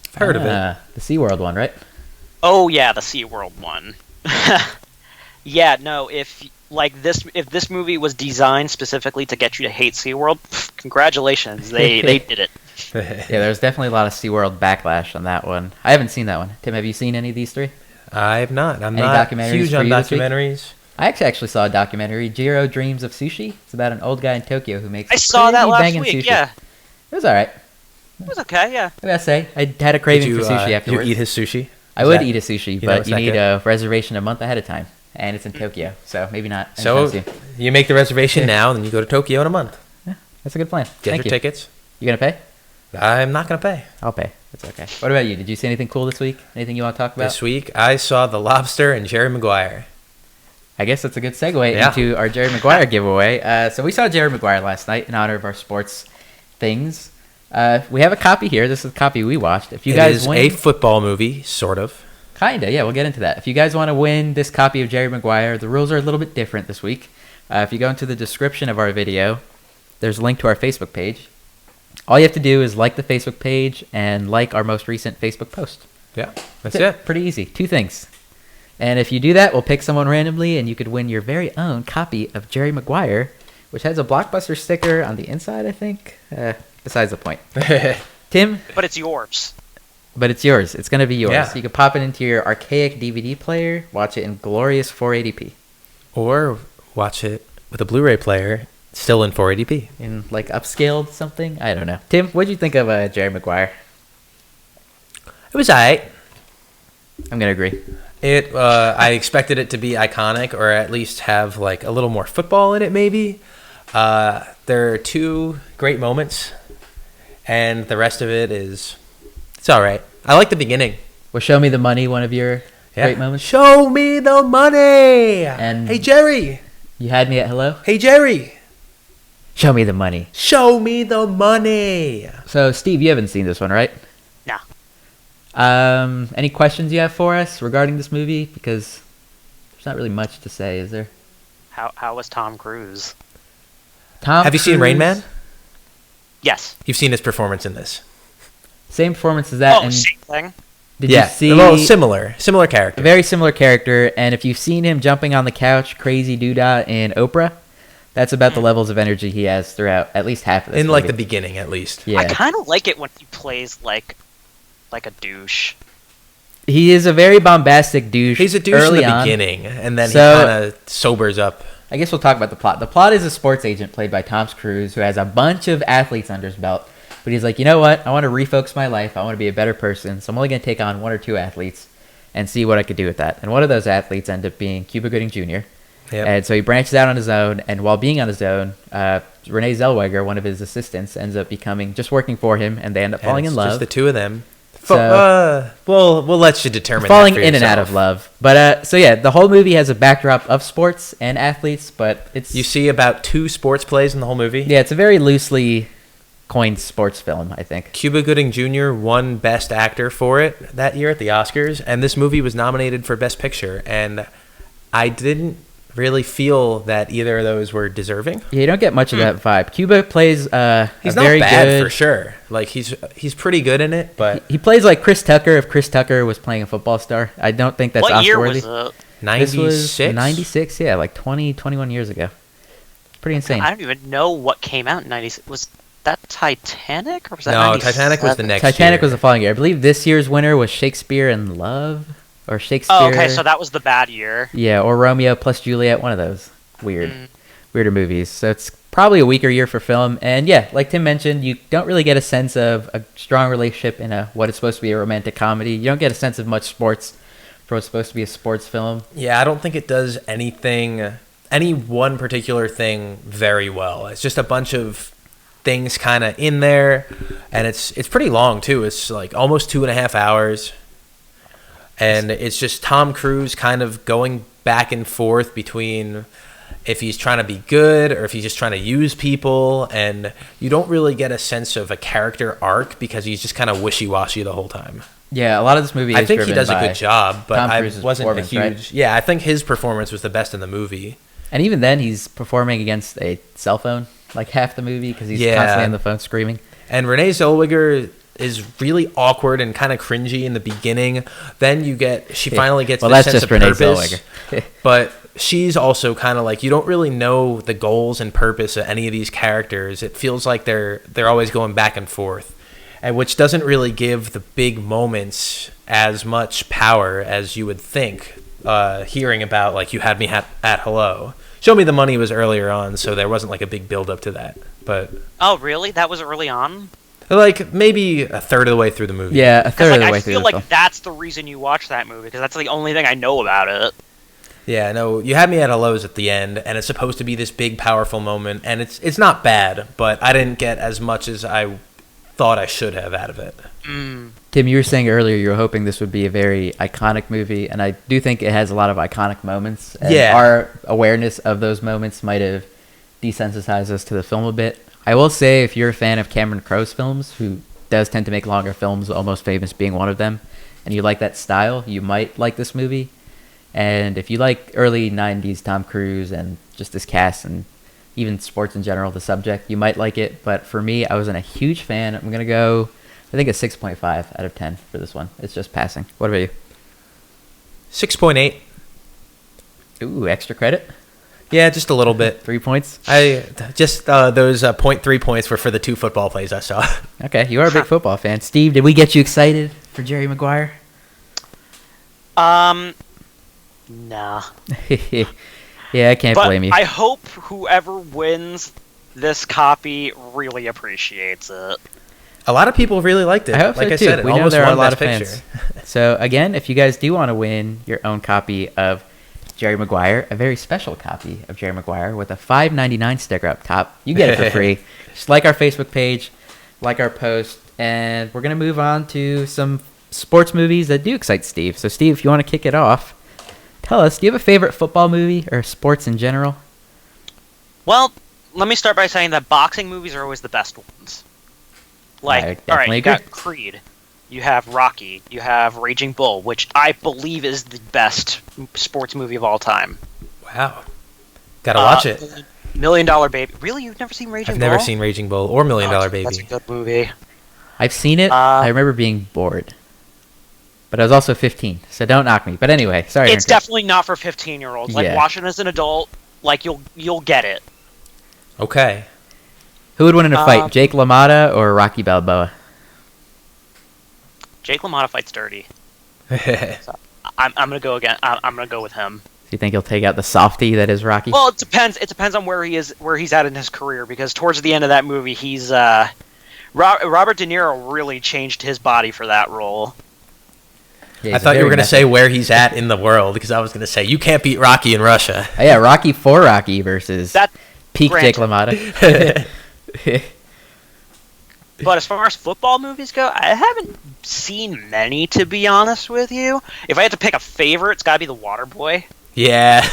[SPEAKER 1] I've heard of it.
[SPEAKER 2] The SeaWorld one, right?
[SPEAKER 3] Oh yeah, the SeaWorld one. Yeah, no. If this movie was designed specifically to get you to hate SeaWorld, congratulations, they did it.
[SPEAKER 2] Yeah, there's definitely a lot of SeaWorld backlash on that one. I haven't seen that one. Tim, have you seen any of these three?
[SPEAKER 1] I have not. I'm
[SPEAKER 2] Any
[SPEAKER 1] not
[SPEAKER 2] documentaries
[SPEAKER 1] huge
[SPEAKER 2] for
[SPEAKER 1] on
[SPEAKER 2] you this week?
[SPEAKER 1] documentaries.
[SPEAKER 2] I actually saw a documentary, Jiro Dreams of Sushi. It's about an old guy in Tokyo who makes
[SPEAKER 3] I saw that
[SPEAKER 2] pretty
[SPEAKER 3] last
[SPEAKER 2] banging
[SPEAKER 3] week.
[SPEAKER 2] sushi.
[SPEAKER 3] Yeah,
[SPEAKER 2] It was alright.
[SPEAKER 3] it was okay. Yeah.
[SPEAKER 2] I gotta say, I had a craving for sushi
[SPEAKER 1] Did
[SPEAKER 2] afterwards.
[SPEAKER 1] you eat his sushi?
[SPEAKER 2] I would eat a sushi,
[SPEAKER 1] you know
[SPEAKER 2] but
[SPEAKER 1] it's
[SPEAKER 2] you
[SPEAKER 1] that
[SPEAKER 2] need
[SPEAKER 1] good?
[SPEAKER 2] a reservation a month ahead of time. And it's in Tokyo, so maybe not
[SPEAKER 1] So
[SPEAKER 2] anytime soon.
[SPEAKER 1] you make the reservation now, and then you go to Tokyo in a month.
[SPEAKER 2] That's a good plan.
[SPEAKER 1] Get
[SPEAKER 2] Thank
[SPEAKER 1] your
[SPEAKER 2] you.
[SPEAKER 1] tickets.
[SPEAKER 2] You gonna pay?
[SPEAKER 1] I'm not gonna pay.
[SPEAKER 2] I'll pay. That's okay. What about you? Did you see anything cool this week? Anything you want to talk about?
[SPEAKER 1] This week I saw The Lobster and Jerry Maguire.
[SPEAKER 2] I guess that's a good segue
[SPEAKER 1] Yeah.
[SPEAKER 2] into our Jerry Maguire giveaway. So we saw Jerry Maguire last night in honor of our sports things. We have a copy here. This is a copy we watched. If you
[SPEAKER 1] It
[SPEAKER 2] guys
[SPEAKER 1] is
[SPEAKER 2] win,
[SPEAKER 1] a football movie, sort of.
[SPEAKER 2] kinda, yeah, we'll get into that. If you guys want to win this copy of Jerry Maguire, the rules are a little bit different this week. If you go into the description of our video, there's a link to our Facebook page. All you have to do is like the Facebook page and like our most recent Facebook post.
[SPEAKER 1] Yeah, that's it.
[SPEAKER 2] Pretty easy. 2 things. And if you do that, we'll pick someone randomly, and you could win your very own copy of Jerry Maguire, which has a Blockbuster sticker on the inside, I think. Besides the point. Tim,
[SPEAKER 3] But it's yours.
[SPEAKER 2] but it's yours. It's going to be yours.
[SPEAKER 1] Yeah.
[SPEAKER 2] You can pop it into your archaic DVD player, watch it in glorious 480p.
[SPEAKER 1] Or watch it with a Blu-ray player, still in 480p.
[SPEAKER 2] In, like, upscaled something? I don't know. Tim, what'd you think of Jerry Maguire?
[SPEAKER 1] It was alright.
[SPEAKER 2] I'm going to agree.
[SPEAKER 1] I expected it to be iconic, or at least have like a little more football in it. Maybe there are 2 great moments, and the rest of it's all right. I like the beginning.
[SPEAKER 2] Well, Show Me the Money, one of your great moments.
[SPEAKER 1] Show me the money.
[SPEAKER 2] And-
[SPEAKER 1] hey Jerry.
[SPEAKER 2] You had me at hello?
[SPEAKER 1] Hey Jerry.
[SPEAKER 2] Show me the money.
[SPEAKER 1] Show me the money.
[SPEAKER 2] So, Steve, you haven't seen this one, right?
[SPEAKER 3] No.
[SPEAKER 2] Any questions you have for us regarding this movie? Because there's not really much to say, is there?
[SPEAKER 3] How was Tom Cruise?
[SPEAKER 1] Have you seen Rain Man?
[SPEAKER 3] Yes.
[SPEAKER 1] You've seen his performance in this.
[SPEAKER 2] Same performance as that.
[SPEAKER 3] Oh,
[SPEAKER 2] and
[SPEAKER 3] same thing.
[SPEAKER 2] did you see
[SPEAKER 1] well, similar
[SPEAKER 2] a
[SPEAKER 1] character.
[SPEAKER 2] very similar character? And if you've seen him jumping on the couch, crazy doodah in Oprah, that's about the levels of energy he has throughout at least half of this
[SPEAKER 1] In
[SPEAKER 2] movie.
[SPEAKER 1] like the beginning, at least.
[SPEAKER 2] Yeah,
[SPEAKER 3] I kind of like it when he plays like a douche.
[SPEAKER 2] he is a very bombastic douche.
[SPEAKER 1] He's a douche
[SPEAKER 2] early
[SPEAKER 1] in the
[SPEAKER 2] on.
[SPEAKER 1] beginning, and then
[SPEAKER 2] So-
[SPEAKER 1] he kind of sobers up.
[SPEAKER 2] I guess we'll talk about the plot. The plot is a sports agent played by Tom Cruise who has a bunch of athletes under his belt. But he's like, you know what? I want to refocus my life. I want to be a better person. So I'm only going to take on 1 or 2 athletes and see what I could do with that. And one of those athletes ended up being Cuba Gooding Jr.
[SPEAKER 1] Yep.
[SPEAKER 2] And so he branches out on his own. And while being on his own, Renee Zellweger, one of his assistants, ends up becoming working for him. And they end up
[SPEAKER 1] And
[SPEAKER 2] falling
[SPEAKER 1] it's
[SPEAKER 2] in love.
[SPEAKER 1] Just the 2 of them.
[SPEAKER 2] So-
[SPEAKER 1] We'll let you determine.
[SPEAKER 2] Falling
[SPEAKER 1] that for
[SPEAKER 2] in and out
[SPEAKER 1] yourself.
[SPEAKER 2] of love. But so yeah, the whole movie has a backdrop of sports and athletes. But it's
[SPEAKER 1] You see about 2 sports plays in the whole movie.
[SPEAKER 2] yeah, it's a very loosely coined sports film, I think.
[SPEAKER 1] Cuba Gooding Jr. won Best Actor for it that year at the Oscars, and this movie was nominated for Best Picture. And I didn't really feel that either of those were deserving.
[SPEAKER 2] Yeah, you don't get much of that vibe. Cuba plays
[SPEAKER 1] He's
[SPEAKER 2] a
[SPEAKER 1] not
[SPEAKER 2] very
[SPEAKER 1] bad
[SPEAKER 2] good,
[SPEAKER 1] for sure. Like he's pretty good in it, but
[SPEAKER 2] He plays like Chris Tucker if Chris Tucker was playing a football star. I don't think that's
[SPEAKER 3] What year
[SPEAKER 2] Oscar-worthy.
[SPEAKER 3] was it?
[SPEAKER 2] This was
[SPEAKER 1] 96.
[SPEAKER 2] 96, yeah, like 21 years ago. Pretty insane.
[SPEAKER 3] I don't even know what came out in '96. Was that Titanic or was that
[SPEAKER 1] No,
[SPEAKER 3] 97?
[SPEAKER 1] Titanic was the next
[SPEAKER 2] Titanic
[SPEAKER 1] year.
[SPEAKER 2] was the following year. I believe this year's winner was Shakespeare in Love or Shakespeare.
[SPEAKER 3] Oh, okay, so that was the bad year.
[SPEAKER 2] Yeah, or Romeo plus Juliet, one of those weirder movies. So it's probably a weaker year for film. And yeah, like Tim mentioned, you don't really get a sense of a strong relationship in what is supposed to be a romantic comedy. You don't get a sense of much sports for what's supposed to be a sports film.
[SPEAKER 1] Yeah, I don't think it does any one particular thing very well. It's just a bunch of things kind of in there, and it's pretty long too. It's like almost 2.5 hours. And it's just Tom Cruise kind of going back and forth between if he's trying to be good or if he's just trying to use people. And you don't really get a sense of a character arc because he's just kind of wishy-washy the whole time.
[SPEAKER 2] Yeah, a lot of this movie is
[SPEAKER 1] I think he does a
[SPEAKER 2] by
[SPEAKER 1] good job, but
[SPEAKER 2] Tom
[SPEAKER 1] I
[SPEAKER 2] Cruise's
[SPEAKER 1] wasn't a
[SPEAKER 2] performance,
[SPEAKER 1] huge...
[SPEAKER 2] right?
[SPEAKER 1] Yeah, I think his performance was the best in the movie.
[SPEAKER 2] And even then, he's performing against a cell phone like half the movie because he's constantly on the phone screaming.
[SPEAKER 1] And Renee Zellweger is really awkward and kind of cringy in the beginning. Then she finally gets the sense of purpose. But she's also kind of like, you don't really know the goals and purpose of any of these characters. It feels like they're always going back and forth, and which doesn't really give the big moments as much power as you would think. Hearing about, like, You Had Me at Hello. Show Me the Money was earlier on, so there wasn't like a big build up to that. But
[SPEAKER 3] oh, really? That was early on?
[SPEAKER 1] Like maybe a third of the way through the movie.
[SPEAKER 2] Yeah, a third of the way through the film.
[SPEAKER 3] I feel like that's the reason you watch that movie, because that's the only thing I know about it.
[SPEAKER 1] Yeah, no, You Had Me at Hello's at the end, and it's supposed to be this big, powerful moment, and it's not bad, but I didn't get as much as I thought I should have out of it.
[SPEAKER 2] Tim, you were saying earlier you were hoping this would be a very iconic movie, and I do think it has a lot of iconic moments. And our awareness of those moments might have desensitized us to the film a bit. I will say, if you're a fan of Cameron Crowe's films, who does tend to make longer films, Almost Famous being one of them, and you like that style, you might like this movie. And if you like early 90s Tom Cruise and just this cast and even sports in general, the subject, you might like it. But for me, I wasn't a huge fan. I'm going to go, I think, a 6.5 out of 10 for this one. It's just passing. What about you?
[SPEAKER 1] 6.8.
[SPEAKER 2] Ooh, extra credit?
[SPEAKER 1] Yeah, just a little bit.
[SPEAKER 2] 3 points?
[SPEAKER 1] I just those 0.3 points were for the 2 football plays I saw.
[SPEAKER 2] Okay, you are a big football fan. Steve, did we get you excited for Jerry Maguire?
[SPEAKER 3] Nah.
[SPEAKER 2] Yeah, I can't blame you.
[SPEAKER 3] I hope whoever wins this copy really appreciates it.
[SPEAKER 1] A lot of people really liked it.
[SPEAKER 2] I hope
[SPEAKER 1] like
[SPEAKER 2] so
[SPEAKER 1] I
[SPEAKER 2] too.
[SPEAKER 1] said,
[SPEAKER 2] We know there are a lot of fans. So again, if you guys do want to win your own copy of Jerry Maguire, a very special copy of Jerry Maguire with a $5.99 sticker up top, you get it for free. Just like our Facebook page, like our post, and we're gonna move on to some sports movies that do excite Steve. So Steve, if you want to kick it off, tell us, do you have a favorite football movie or sports in general?
[SPEAKER 3] Well, let me start by saying that boxing movies are always the best ones. Like, all right, you got Creed, you have Rocky, you have Raging Bull, which I believe is the best sports movie of all time.
[SPEAKER 1] Wow. Gotta watch it.
[SPEAKER 3] $1 Million Baby. Really? You've never seen Raging Bull?
[SPEAKER 1] I've never seen Raging Bull or $1 Million Baby.
[SPEAKER 3] That's a good movie.
[SPEAKER 2] I've seen it. I remember being bored. But I was also 15, so don't knock me. But anyway, sorry.
[SPEAKER 3] It's definitely not for 15-year-olds. Like,
[SPEAKER 2] Yeah.
[SPEAKER 3] watch it as an adult, like, you'll get it.
[SPEAKER 1] Okay.
[SPEAKER 2] Who would win in a fight, Jake LaMotta or Rocky Balboa?
[SPEAKER 3] Jake LaMotta fights dirty. So, I'm gonna go again. I'm gonna go with him.
[SPEAKER 2] Do you think he'll take out the softie that is Rocky?
[SPEAKER 3] Well, it depends. It depends on where he's at in his career. Because towards the end of that movie, he's Robert De Niro really changed his body for that role.
[SPEAKER 2] Yeah,
[SPEAKER 1] I thought you were going to say where he's at in the world, because I was going to say, you can't beat Rocky in Russia.
[SPEAKER 2] Oh, yeah, Rocky for Rocky versus peak
[SPEAKER 3] granted.
[SPEAKER 2] Jake LaMotta.
[SPEAKER 3] But as far as football movies go, I haven't seen many, to be honest with you. If I had to pick a favorite, it's got to be The Waterboy.
[SPEAKER 1] Yeah.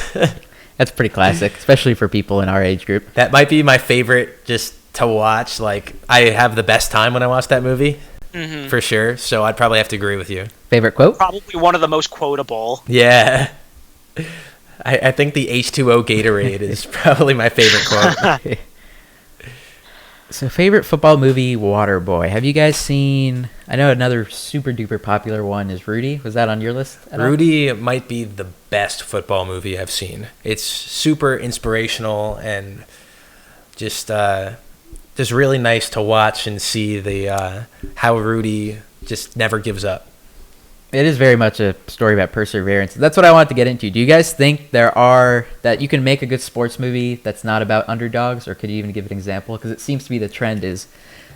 [SPEAKER 2] That's pretty classic, especially for people in our age group.
[SPEAKER 1] That might be my favorite just to watch. Like, I have the best time when I watch that movie, for sure. So I'd probably have to agree with you.
[SPEAKER 2] Favorite quote?
[SPEAKER 3] Probably one of the most quotable.
[SPEAKER 1] Yeah. I think the H2O Gatorade is probably my favorite quote.
[SPEAKER 2] So, favorite football movie, Waterboy. Have you guys seen... I know another super duper popular one is Rudy. Was that on your list at all?
[SPEAKER 1] Rudy might be the best football movie I've seen. It's super inspirational and just really nice to watch and see the how Rudy just never gives up.
[SPEAKER 2] It is very much a story about perseverance. That's what I wanted to get into. Do you guys think that you can make a good sports movie that's not about underdogs, or could you even give an example? Because it seems to be the trend is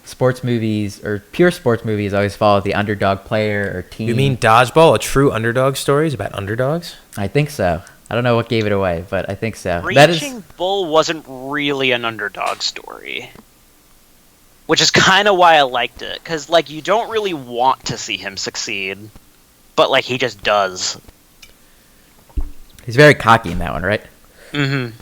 [SPEAKER 2] sports movies, or pure sports movies, always follow the underdog player or team.
[SPEAKER 1] You mean Dodgeball, a true underdog story, is about underdogs?
[SPEAKER 2] I think so. I don't know what gave it away, but I think so.
[SPEAKER 3] Raging Bull wasn't really an underdog story, which is kind of why I liked it. Because, like, you don't really want to see him succeed. but like he just does.
[SPEAKER 2] He's very cocky in that one, right?
[SPEAKER 3] Mm-hmm.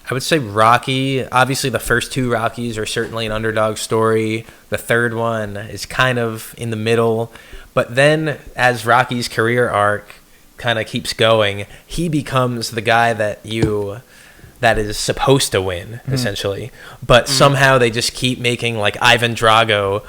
[SPEAKER 1] I would say Rocky. Obviously, the first two Rockies are certainly an underdog story. The third one is kind of in the middle. But then, as Rocky's career arc kind of keeps going, he becomes the guy that is supposed to win, essentially. But somehow they just keep making, like, Ivan Drago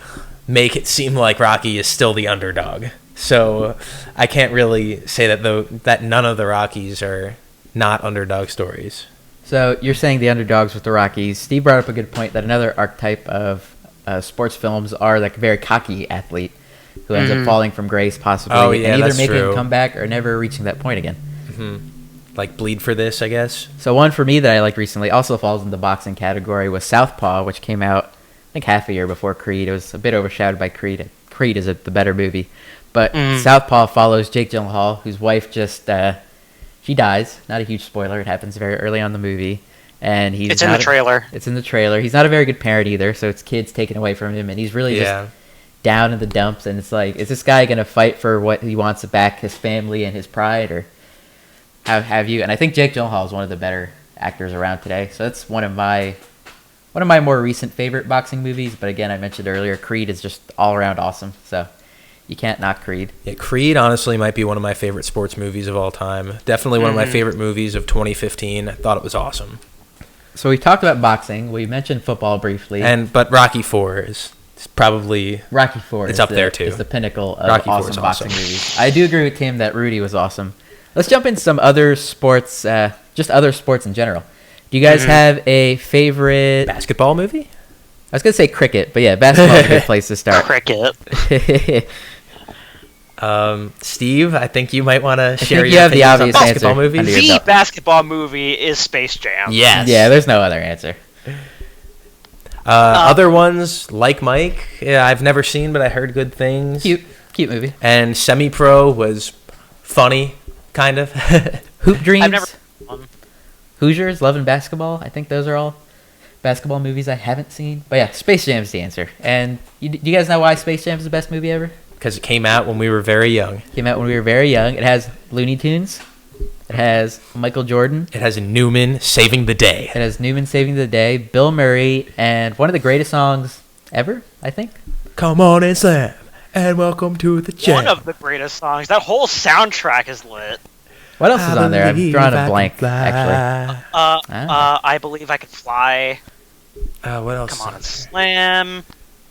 [SPEAKER 1] make it seem like Rocky is still the underdog. So I can't really say that none of the Rockies are not underdog stories.
[SPEAKER 2] So you're saying the underdogs with the Rockies. Steve brought up a good point that another archetype of sports films are like a very cocky athlete who ends up falling from grace possibly and either making a comeback or never reaching that point again.
[SPEAKER 1] Like Bleed for This, I guess.
[SPEAKER 2] So one for me that I liked recently also falls in the boxing category was Southpaw, which came out I think half a year before Creed. It was a bit overshadowed by Creed. Creed is the better movie. But Southpaw follows Jake Gyllenhaal, whose wife just... she dies. Not a huge spoiler. It happens very early on in the movie. And
[SPEAKER 3] It's in the trailer.
[SPEAKER 2] It's in the trailer. He's not a very good parent either, so it's kids taken away from him, and he's really just down in the dumps. And it's like, is this guy going to fight for what he wants back, his family and his pride, or have you? And I think Jake Gyllenhaal is one of the better actors around today. So that's one of my more recent favorite boxing movies. But again, I mentioned earlier, Creed is just all around awesome. So you can't knock Creed.
[SPEAKER 1] Yeah, Creed honestly might be one of my favorite sports movies of all time. Definitely one of my favorite movies of 2015. I thought it was awesome.
[SPEAKER 2] So we talked about boxing. We mentioned football briefly.
[SPEAKER 1] But Rocky IV is probably...
[SPEAKER 2] Rocky IV
[SPEAKER 1] it's up there too.
[SPEAKER 2] It's the pinnacle of
[SPEAKER 1] Rocky
[SPEAKER 2] awesome boxing movies. I do agree with Tim that Rudy was awesome. Let's jump into some other sports, just other sports in general. Do you guys have a favorite...
[SPEAKER 1] basketball movie?
[SPEAKER 2] I was going to say cricket, but yeah, basketball is a good place to start.
[SPEAKER 3] Cricket.
[SPEAKER 1] Steve, I think you might want to share
[SPEAKER 2] you have the obvious
[SPEAKER 1] basketball
[SPEAKER 2] answer
[SPEAKER 1] movies.
[SPEAKER 3] The basketball movie is Space Jam.
[SPEAKER 1] Yes.
[SPEAKER 2] Yeah, there's no other answer.
[SPEAKER 1] Other ones, like Mike, I've never seen, but I heard good things.
[SPEAKER 2] Cute movie.
[SPEAKER 1] And Semi-Pro was funny, kind of.
[SPEAKER 2] Hoop Dreams.
[SPEAKER 3] I've never...
[SPEAKER 2] Hoosiers, Love and Basketball. I think those are all basketball movies I haven't seen. But yeah, Space Jam is the answer. And do you guys know why Space Jam is the best movie ever?
[SPEAKER 1] Because it came out when we were very young.
[SPEAKER 2] Came out when we were very young. It has Looney Tunes. It has Michael Jordan.
[SPEAKER 1] It has Newman saving the day.
[SPEAKER 2] It has Newman saving the day, Bill Murray, and one of the greatest songs ever, I think.
[SPEAKER 1] Come on and slam, and welcome to the jam.
[SPEAKER 3] One of the greatest songs. That whole soundtrack is lit.
[SPEAKER 2] What else is on there? I'm drawing a blank, actually.
[SPEAKER 3] I Believe I Could Fly.
[SPEAKER 1] What else?
[SPEAKER 3] Come on and Slam.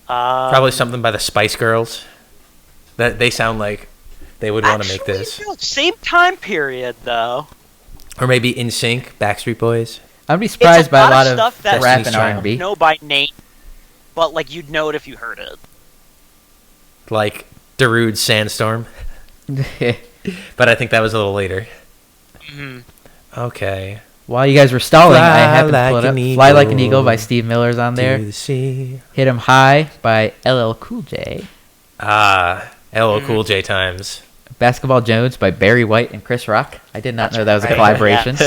[SPEAKER 1] Probably something by the Spice Girls. That they sound like they would want to make this.
[SPEAKER 3] Same time period, though.
[SPEAKER 1] Or maybe NSYNC, Backstreet Boys.
[SPEAKER 2] I'd be surprised by a lot of
[SPEAKER 3] stuff that
[SPEAKER 2] rap and R&B.
[SPEAKER 3] You know by name, but like you'd know it if you heard it.
[SPEAKER 1] Like Darude's Sandstorm. But I think that was a little later. Okay.
[SPEAKER 2] While you guys were stalling, I happened to pull it up.
[SPEAKER 1] Eagle.
[SPEAKER 2] Fly Like an Eagle by Steve Miller's on there.
[SPEAKER 1] To the sea.
[SPEAKER 2] Hit 'em High by LL Cool J.
[SPEAKER 1] LL Cool J times.
[SPEAKER 2] Basketball Jones by Barry White and Chris Rock. I did not know that was a collaboration.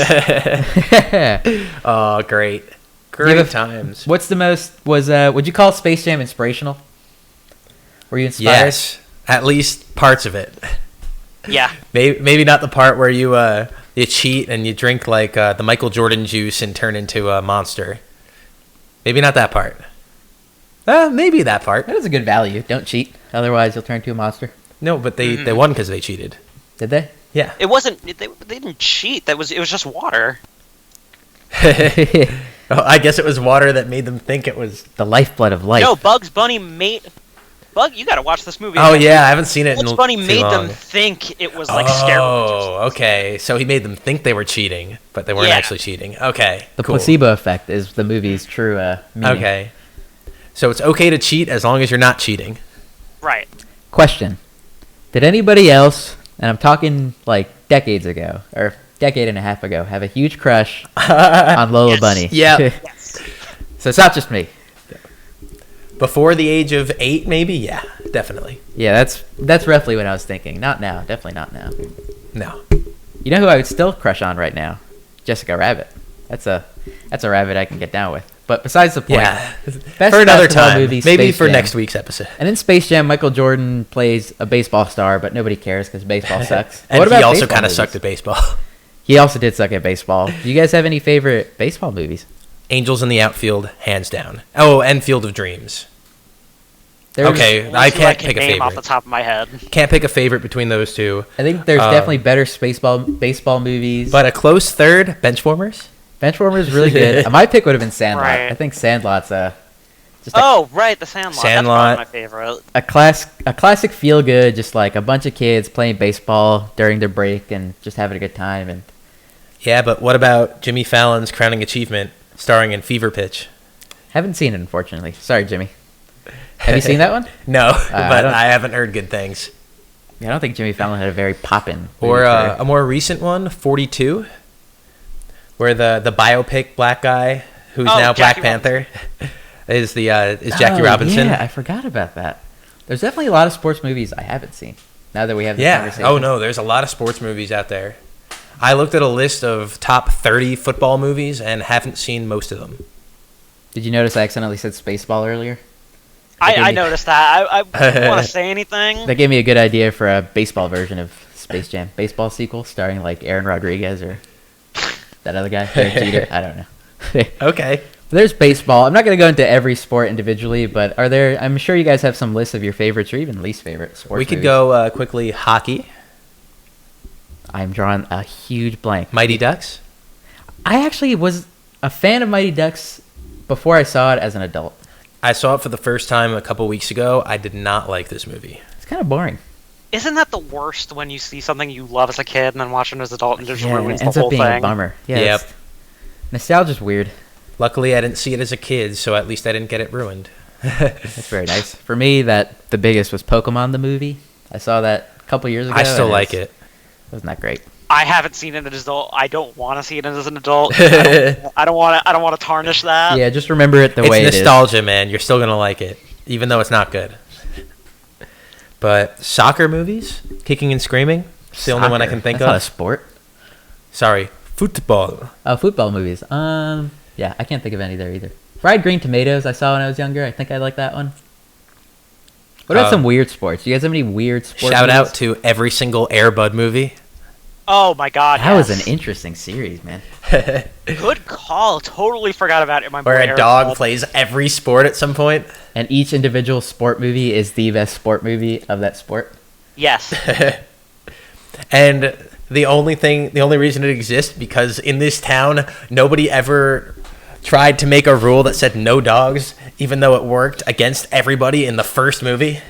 [SPEAKER 1] Oh, great. Great times.
[SPEAKER 2] What's the most, would you call Space Jam inspirational? Were you inspired?
[SPEAKER 1] Yes. At least parts of it.
[SPEAKER 3] Yeah.
[SPEAKER 1] Maybe not the part where you cheat and you drink like the Michael Jordan juice and turn into a monster. Maybe not that part. Maybe that part.
[SPEAKER 2] That is a good value. Don't cheat, otherwise you'll turn into a monster.
[SPEAKER 1] No, but they won because they cheated.
[SPEAKER 2] Did they?
[SPEAKER 1] Yeah.
[SPEAKER 3] It wasn't. They didn't cheat. It was just water.
[SPEAKER 1] Oh, I guess it was water that made them think it was
[SPEAKER 2] the lifeblood of life.
[SPEAKER 3] No, Bugs Bunny made. You gotta watch this movie.
[SPEAKER 1] Oh yeah, I haven't seen it.
[SPEAKER 3] Bugs Bunny made them think it was like steroids.
[SPEAKER 1] Oh, okay. So he made them think they were cheating, but they weren't actually cheating. Okay.
[SPEAKER 2] The
[SPEAKER 1] cool.
[SPEAKER 2] placebo effect is the movie's true meaning.
[SPEAKER 1] Okay. So it's okay to cheat as long as you're not cheating.
[SPEAKER 3] Right.
[SPEAKER 2] Question: did anybody else, and I'm talking like decades ago or decade and a half ago, have a huge crush on Lola Bunny?
[SPEAKER 1] Yeah.
[SPEAKER 3] Yes.
[SPEAKER 2] So it's not just me.
[SPEAKER 1] Before the age of 8, maybe? Yeah, definitely.
[SPEAKER 2] Yeah, that's roughly what I was thinking. Not now. Definitely not now.
[SPEAKER 1] No.
[SPEAKER 2] You know who I would still crush on right now? Jessica Rabbit. That's a rabbit I can get down with. But besides the point,
[SPEAKER 1] Yeah,
[SPEAKER 2] best
[SPEAKER 1] for another
[SPEAKER 2] basketball
[SPEAKER 1] time,
[SPEAKER 2] movie,
[SPEAKER 1] maybe
[SPEAKER 2] Space
[SPEAKER 1] for
[SPEAKER 2] Jam.
[SPEAKER 1] next week's episode.
[SPEAKER 2] And in Space Jam, Michael Jordan plays a baseball star, but nobody cares because baseball sucks.
[SPEAKER 1] And
[SPEAKER 2] what about
[SPEAKER 1] he also
[SPEAKER 2] baseball
[SPEAKER 1] kind of
[SPEAKER 2] movies?
[SPEAKER 1] sucked at baseball.
[SPEAKER 2] He also did suck at baseball. Do you guys have any favorite baseball movies?
[SPEAKER 1] Angels in the Outfield, hands down. Oh, and Field of Dreams.
[SPEAKER 2] There's-
[SPEAKER 1] Okay,
[SPEAKER 3] Only
[SPEAKER 1] I
[SPEAKER 3] two
[SPEAKER 1] can't
[SPEAKER 3] can
[SPEAKER 1] pick a
[SPEAKER 3] name off the
[SPEAKER 1] favorite.
[SPEAKER 3] top of my head.
[SPEAKER 1] Can't pick a favorite between those two.
[SPEAKER 2] I think there's definitely better baseball movies.
[SPEAKER 1] But a close third, Benchwarmers.
[SPEAKER 2] Benchwarmers is really good. My pick would have been Sandlot.
[SPEAKER 3] Right.
[SPEAKER 2] I think Sandlot's just
[SPEAKER 3] Oh, right, the Sandlot.
[SPEAKER 1] Sandlot.
[SPEAKER 3] That's probably my favorite.
[SPEAKER 2] a classic feel good, just like a bunch of kids playing baseball during their break and just having a good time. And
[SPEAKER 1] Yeah, but what about Jimmy Fallon's crowning achievement, starring in Fever Pitch?
[SPEAKER 2] haven't seen it, unfortunately. Sorry, Jimmy. Have you seen that one?
[SPEAKER 1] No, but
[SPEAKER 2] don't-
[SPEAKER 1] I haven't heard good things.
[SPEAKER 2] Yeah, I don't think Jimmy Fallon had a very poppin'.
[SPEAKER 1] Or
[SPEAKER 2] movie career.
[SPEAKER 1] a more recent one, 42, where the biopic black guy who's now Black
[SPEAKER 3] Jackie
[SPEAKER 1] Panther is Jackie Robinson.
[SPEAKER 2] Yeah, I forgot about that. There's definitely a lot of sports movies I haven't seen. Now that we have this
[SPEAKER 1] Yeah.
[SPEAKER 2] conversation.
[SPEAKER 1] Oh no, there's a lot of sports movies out there. I looked at a list of top 30 football movies and haven't seen most of them.
[SPEAKER 2] Did you notice I accidentally said Spaceball earlier?
[SPEAKER 3] I noticed that. I don't want to say anything.
[SPEAKER 2] That gave me a good idea for a baseball version of Space Jam. Baseball sequel starring like Aaron Rodriguez or that other guy, Derek Jeter. I don't know.
[SPEAKER 1] Okay.
[SPEAKER 2] There's baseball. I'm not going to go into every sport individually, but I'm sure you guys have some lists of your favorites or even least favorite sports
[SPEAKER 1] We could
[SPEAKER 2] movies.
[SPEAKER 1] go quickly hockey,
[SPEAKER 2] I'm drawing a huge blank.
[SPEAKER 1] Mighty Ducks.
[SPEAKER 2] I actually was a fan of Mighty Ducks before I saw it as an adult.
[SPEAKER 1] I saw it for the first time a couple weeks ago. I did not like this movie.
[SPEAKER 2] It's kind of boring.
[SPEAKER 3] Isn't that the worst when you see something you love as a kid and then watch it as an adult and just
[SPEAKER 2] Yeah,
[SPEAKER 3] ruins
[SPEAKER 2] it
[SPEAKER 3] the
[SPEAKER 2] ends
[SPEAKER 3] whole
[SPEAKER 2] up being
[SPEAKER 3] thing?
[SPEAKER 2] a bummer. Yeah,
[SPEAKER 1] Yep.
[SPEAKER 2] Nostalgia's weird.
[SPEAKER 1] Luckily, I didn't see it as a kid, so at least I didn't get it ruined.
[SPEAKER 2] That's very nice. For me, the biggest was Pokemon the movie. I saw that a couple years ago.
[SPEAKER 1] I still
[SPEAKER 2] and
[SPEAKER 1] like it.
[SPEAKER 2] Wasn't that great?
[SPEAKER 3] I haven't seen it as an adult. I don't want to see it as an adult. I don't want to tarnish that.
[SPEAKER 2] Yeah, just remember it the way
[SPEAKER 1] It's
[SPEAKER 2] it is.
[SPEAKER 1] nostalgia, man. You're still gonna like it, even though it's not good. But soccer movies, Kicking and Screaming, it's the only one I
[SPEAKER 2] Soccer.
[SPEAKER 1] can think
[SPEAKER 2] That's not a
[SPEAKER 1] of.
[SPEAKER 2] sport.
[SPEAKER 1] Sorry, football.
[SPEAKER 2] Oh, football movies. Yeah, I can't think of any there either. Fried Green Tomatoes I saw when I was younger. I think I like that one. What about some weird sports? Do you guys have any weird sports
[SPEAKER 1] Shout
[SPEAKER 2] movies?
[SPEAKER 1] out to every single Air Bud movie.
[SPEAKER 3] Oh my god.
[SPEAKER 2] That was
[SPEAKER 3] yes.
[SPEAKER 2] an interesting series, man.
[SPEAKER 3] Good call. Totally forgot about it. My
[SPEAKER 1] Where
[SPEAKER 3] boy
[SPEAKER 1] a dog
[SPEAKER 3] Eric.
[SPEAKER 1] plays every sport at some point.
[SPEAKER 2] And each individual sport movie is the best sport movie of that sport.
[SPEAKER 3] Yes.
[SPEAKER 1] And the only reason it exists because in this town nobody ever tried to make a rule that said no dogs, even though it worked against everybody in the first movie.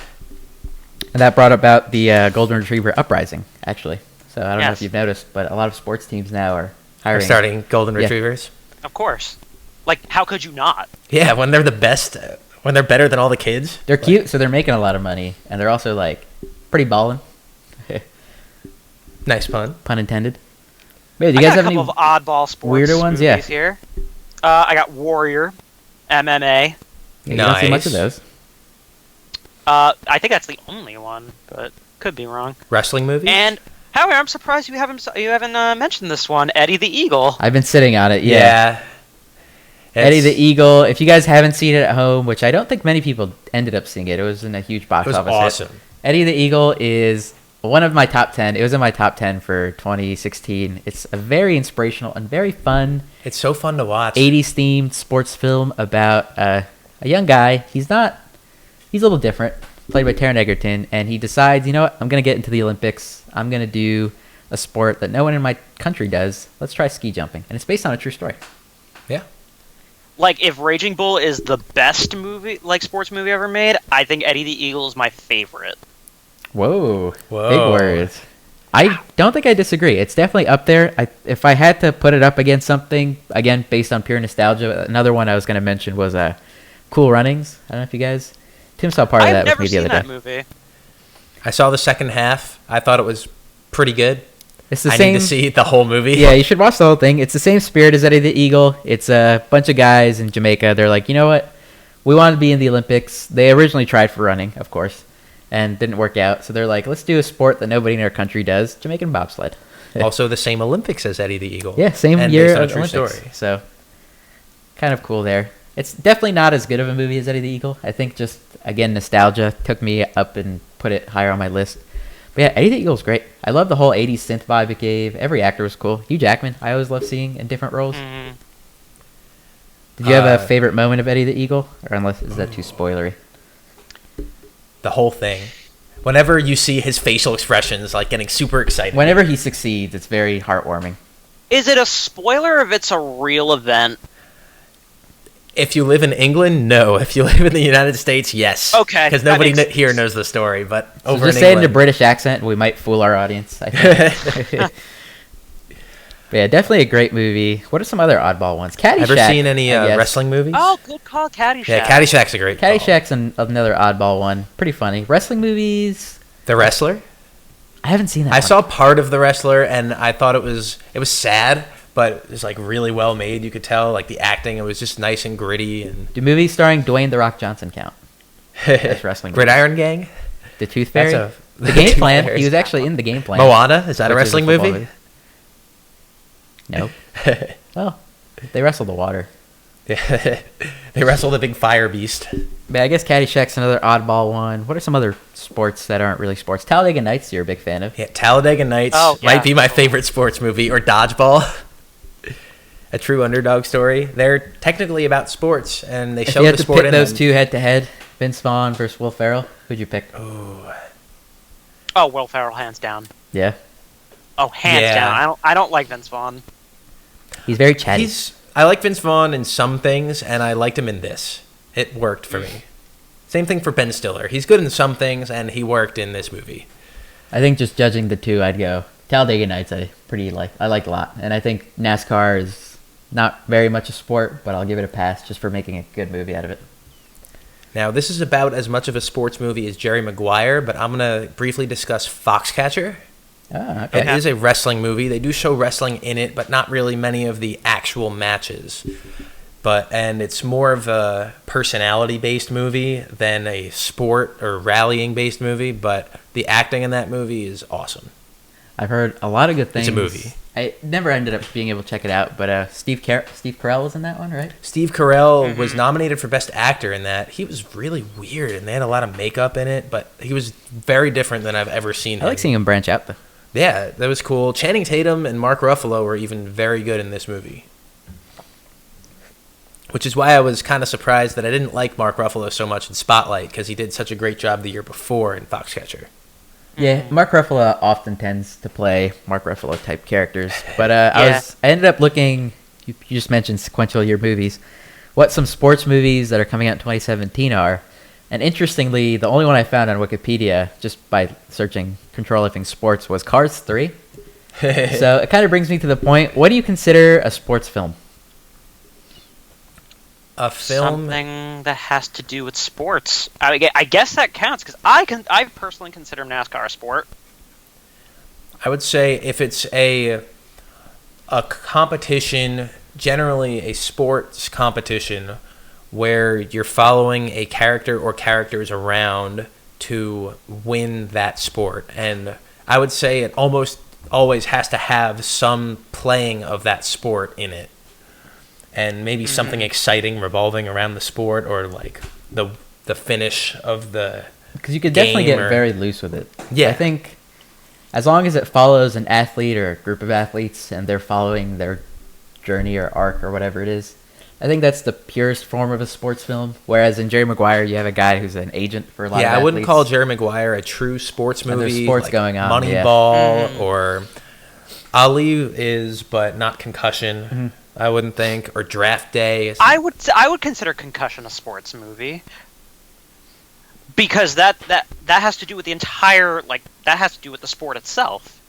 [SPEAKER 2] And that brought about the Golden Retriever uprising, actually. So I don't know
[SPEAKER 3] Yes.
[SPEAKER 2] if you've noticed, but a lot of sports teams now are
[SPEAKER 1] We're
[SPEAKER 2] hiring.
[SPEAKER 1] starting golden
[SPEAKER 2] Yeah.
[SPEAKER 1] retrievers.
[SPEAKER 3] Of course. Like, how could you not?
[SPEAKER 1] Yeah, when they're the best, when they're better than all the kids.
[SPEAKER 2] They're cute, so they're making a lot of money, and they're also like pretty ballin',
[SPEAKER 1] Nice pun.
[SPEAKER 2] pun intended. Wait, do
[SPEAKER 3] I
[SPEAKER 2] you guys
[SPEAKER 3] got
[SPEAKER 2] have
[SPEAKER 3] a couple
[SPEAKER 2] any?
[SPEAKER 3] of oddball sports
[SPEAKER 2] weirder ones? Yeah.
[SPEAKER 3] movies here. I got Warrior, MMA.
[SPEAKER 2] You don't see much of
[SPEAKER 1] Nice.
[SPEAKER 2] those.
[SPEAKER 3] I think that's the only one, but could be wrong.
[SPEAKER 1] Wrestling movies.
[SPEAKER 3] And however, I'm surprised you haven't mentioned this one, Eddie the Eagle.
[SPEAKER 2] I've been sitting on it. Yeah.
[SPEAKER 1] yeah.
[SPEAKER 2] Eddie the
[SPEAKER 1] It's-
[SPEAKER 2] Eagle. If you guys haven't seen it at home, which I don't think many people ended up seeing it, it was in a huge box
[SPEAKER 1] It was
[SPEAKER 2] office. hit.
[SPEAKER 1] awesome.
[SPEAKER 2] Eddie the Eagle is one of my top 10. It was in my top 10 for 2016. It's a very inspirational and very fun
[SPEAKER 1] It's so fun to watch.
[SPEAKER 2] 80s themed sports film about a young guy. He's a little different, played by Taron Egerton, and he decides, you know what, I'm going to get into the Olympics. I'm going to do a sport that no one in my country does. Let's try ski jumping. And it's based on a true story.
[SPEAKER 1] Yeah.
[SPEAKER 3] Like, if Raging Bull is the best movie, like sports movie ever made, I think Eddie the Eagle is my favorite.
[SPEAKER 2] Whoa.
[SPEAKER 1] Whoa.
[SPEAKER 2] Big words. I don't think I disagree. It's definitely up there. If I had to put it up against something, again, based on pure nostalgia, another one I was going to mention was Cool Runnings. I don't know if you guys... Tim saw part of
[SPEAKER 3] I've
[SPEAKER 2] that with
[SPEAKER 3] never
[SPEAKER 2] me the
[SPEAKER 3] seen
[SPEAKER 2] other
[SPEAKER 3] that
[SPEAKER 2] day.
[SPEAKER 3] movie.
[SPEAKER 1] I saw the second half. I thought it was pretty good.
[SPEAKER 2] It's the
[SPEAKER 1] I
[SPEAKER 2] same...
[SPEAKER 1] need to see the whole movie.
[SPEAKER 2] Yeah, you should watch the whole thing. It's the same spirit as Eddie the Eagle. It's a bunch of guys in Jamaica. They're like, you know what? We want to be in the Olympics. They originally tried for running, of course, and didn't work out. So they're like, let's do a sport that nobody in our country does, Jamaican bobsled.
[SPEAKER 1] Also the same Olympics as Eddie the Eagle.
[SPEAKER 2] Yeah, same
[SPEAKER 1] and
[SPEAKER 2] year
[SPEAKER 1] based on a
[SPEAKER 2] of
[SPEAKER 1] true
[SPEAKER 2] Olympics.
[SPEAKER 1] story.
[SPEAKER 2] So kind of cool there. It's definitely not as good of a movie as Eddie the Eagle. I think just, again, nostalgia took me up and put it higher on my list. But yeah, Eddie the Eagle's great. I love the whole 80s synth vibe it gave. Every actor was cool. Hugh Jackman, I always love seeing in different roles.
[SPEAKER 3] Mm-hmm.
[SPEAKER 2] Did you have a favorite moment of Eddie the Eagle? Or unless, is that too spoilery?
[SPEAKER 1] The whole thing. Whenever you see his facial expressions, like getting super excited.
[SPEAKER 2] Whenever he succeeds, it's very heartwarming.
[SPEAKER 3] Is it a spoiler if it's a real event?
[SPEAKER 1] If you live in England, no. If you live in the United States, yes.
[SPEAKER 3] Okay.
[SPEAKER 1] Because nobody here knows the story, but
[SPEAKER 2] So
[SPEAKER 1] over
[SPEAKER 2] just
[SPEAKER 1] in
[SPEAKER 2] say it in
[SPEAKER 1] England.
[SPEAKER 2] a British accent, we might fool our audience. I think. But yeah, definitely a great movie. What are some other oddball ones? Caddyshack.
[SPEAKER 1] Ever seen any
[SPEAKER 2] I guess.
[SPEAKER 1] wrestling movies?
[SPEAKER 3] Oh, good call, Caddyshack.
[SPEAKER 1] Yeah, Caddyshack's a great call.
[SPEAKER 2] Caddyshack's another oddball one. Pretty funny. Wrestling movies.
[SPEAKER 1] The Wrestler?
[SPEAKER 2] I haven't seen that.
[SPEAKER 1] I
[SPEAKER 2] one.
[SPEAKER 1] saw part of The Wrestler, and I thought it was sad, but it was like really well made. You could tell, like the acting, it was just nice and gritty. And
[SPEAKER 2] Do movies starring Dwayne "The Rock" Johnson count? That's wrestling.
[SPEAKER 1] Gridiron Gang?
[SPEAKER 2] The Tooth Fairy.
[SPEAKER 1] That's
[SPEAKER 2] The Game
[SPEAKER 1] Tooth
[SPEAKER 2] Plan.
[SPEAKER 1] Fairy.
[SPEAKER 2] He was actually in The Game Plan.
[SPEAKER 1] Moana? Is that a
[SPEAKER 2] which is
[SPEAKER 1] wrestling
[SPEAKER 2] football
[SPEAKER 1] movie?
[SPEAKER 2] Nope. Well, they wrestle the water.
[SPEAKER 1] Yeah. They wrestle the big fire beast.
[SPEAKER 2] But I guess Caddyshack's another oddball one. What are some other sports that aren't really sports? Talladega Nights, you're a big fan of.
[SPEAKER 1] Yeah, Talladega Nights might be my favorite sports movie, or Dodgeball. A true underdog story. They're technically about sports, and they
[SPEAKER 2] If
[SPEAKER 1] show
[SPEAKER 2] you had
[SPEAKER 1] the
[SPEAKER 2] to
[SPEAKER 1] sport
[SPEAKER 2] pit
[SPEAKER 1] in
[SPEAKER 2] those
[SPEAKER 1] them.
[SPEAKER 2] two head to head, Vince Vaughn versus Will Ferrell, who'd you pick?
[SPEAKER 1] Ooh.
[SPEAKER 3] Oh, Will Ferrell, hands down.
[SPEAKER 2] Yeah,
[SPEAKER 3] Oh, hands
[SPEAKER 1] Yeah.
[SPEAKER 3] down. I don't like Vince Vaughn.
[SPEAKER 2] he's very chatty.
[SPEAKER 1] I like Vince Vaughn in some things, and I liked him in this. It worked for me. Same thing for Ben Stiller. He's good in some things, and he worked in this movie.
[SPEAKER 2] I think just judging the two, I'd go Talladega Nights. I like a lot, and I think NASCAR is not very much a sport, but I'll give it a pass just for making a good movie out of it.
[SPEAKER 1] Now, this is about as much of a sports movie as Jerry Maguire, but I'm going to briefly discuss Foxcatcher.
[SPEAKER 2] Oh, okay.
[SPEAKER 1] It is a wrestling movie. They do show wrestling in it, but not really many of the actual matches. And it's more of a personality-based movie than a sport or rallying-based movie, but the acting in that movie is awesome.
[SPEAKER 2] I've heard a lot of good things.
[SPEAKER 1] It's a movie.
[SPEAKER 2] I never ended up being able to check it out, but Steve Carell was in that one, right?
[SPEAKER 1] Steve Carell was nominated for Best Actor in that. He was really weird, and they had a lot of makeup in it, but he was very different than I've ever seen him.
[SPEAKER 2] I like seeing him branch out, though.
[SPEAKER 1] Yeah, that was cool. Channing Tatum and Mark Ruffalo were even very good in this movie. Which is why I was kind of surprised that I didn't like Mark Ruffalo so much in Spotlight, because he did such a great job the year before in Foxcatcher.
[SPEAKER 2] Yeah, Mark Ruffalo often tends to play Mark Ruffalo type characters. But I ended up looking. You just mentioned sequential year movies. What some sports movies that are coming out in 2017 are, and interestingly, the only one I found on Wikipedia just by searching Control Lifting Sports was Cars 3. So it kind of brings me to the point. What do you consider a sports film?
[SPEAKER 1] A film.
[SPEAKER 3] Something that has to do with sports. I guess that counts because I personally consider NASCAR a sport.
[SPEAKER 1] I would say if it's a competition, generally a sports competition, where you're following a character or characters around to win that sport. And I would say it almost always has to have some playing of that sport in it. And maybe something exciting revolving around the sport, or like the finish of the
[SPEAKER 2] Because you could definitely
[SPEAKER 1] game
[SPEAKER 2] get very loose with it.
[SPEAKER 1] Yeah.
[SPEAKER 2] I think as long as it follows an athlete or a group of athletes and they're following their journey or arc or whatever it is, I think that's the purest form of a sports film. Whereas in Jerry Maguire, you have a guy who's an agent for a lot of athletes.
[SPEAKER 1] I wouldn't call Jerry Maguire a true sports
[SPEAKER 2] And
[SPEAKER 1] movie.
[SPEAKER 2] there's sports
[SPEAKER 1] like
[SPEAKER 2] going on,
[SPEAKER 1] Moneyball or Ali is, but not Concussion. I wouldn't think, or Draft Day.
[SPEAKER 3] I would consider Concussion a sports movie because that has to do with the entire that has to do with the sport itself.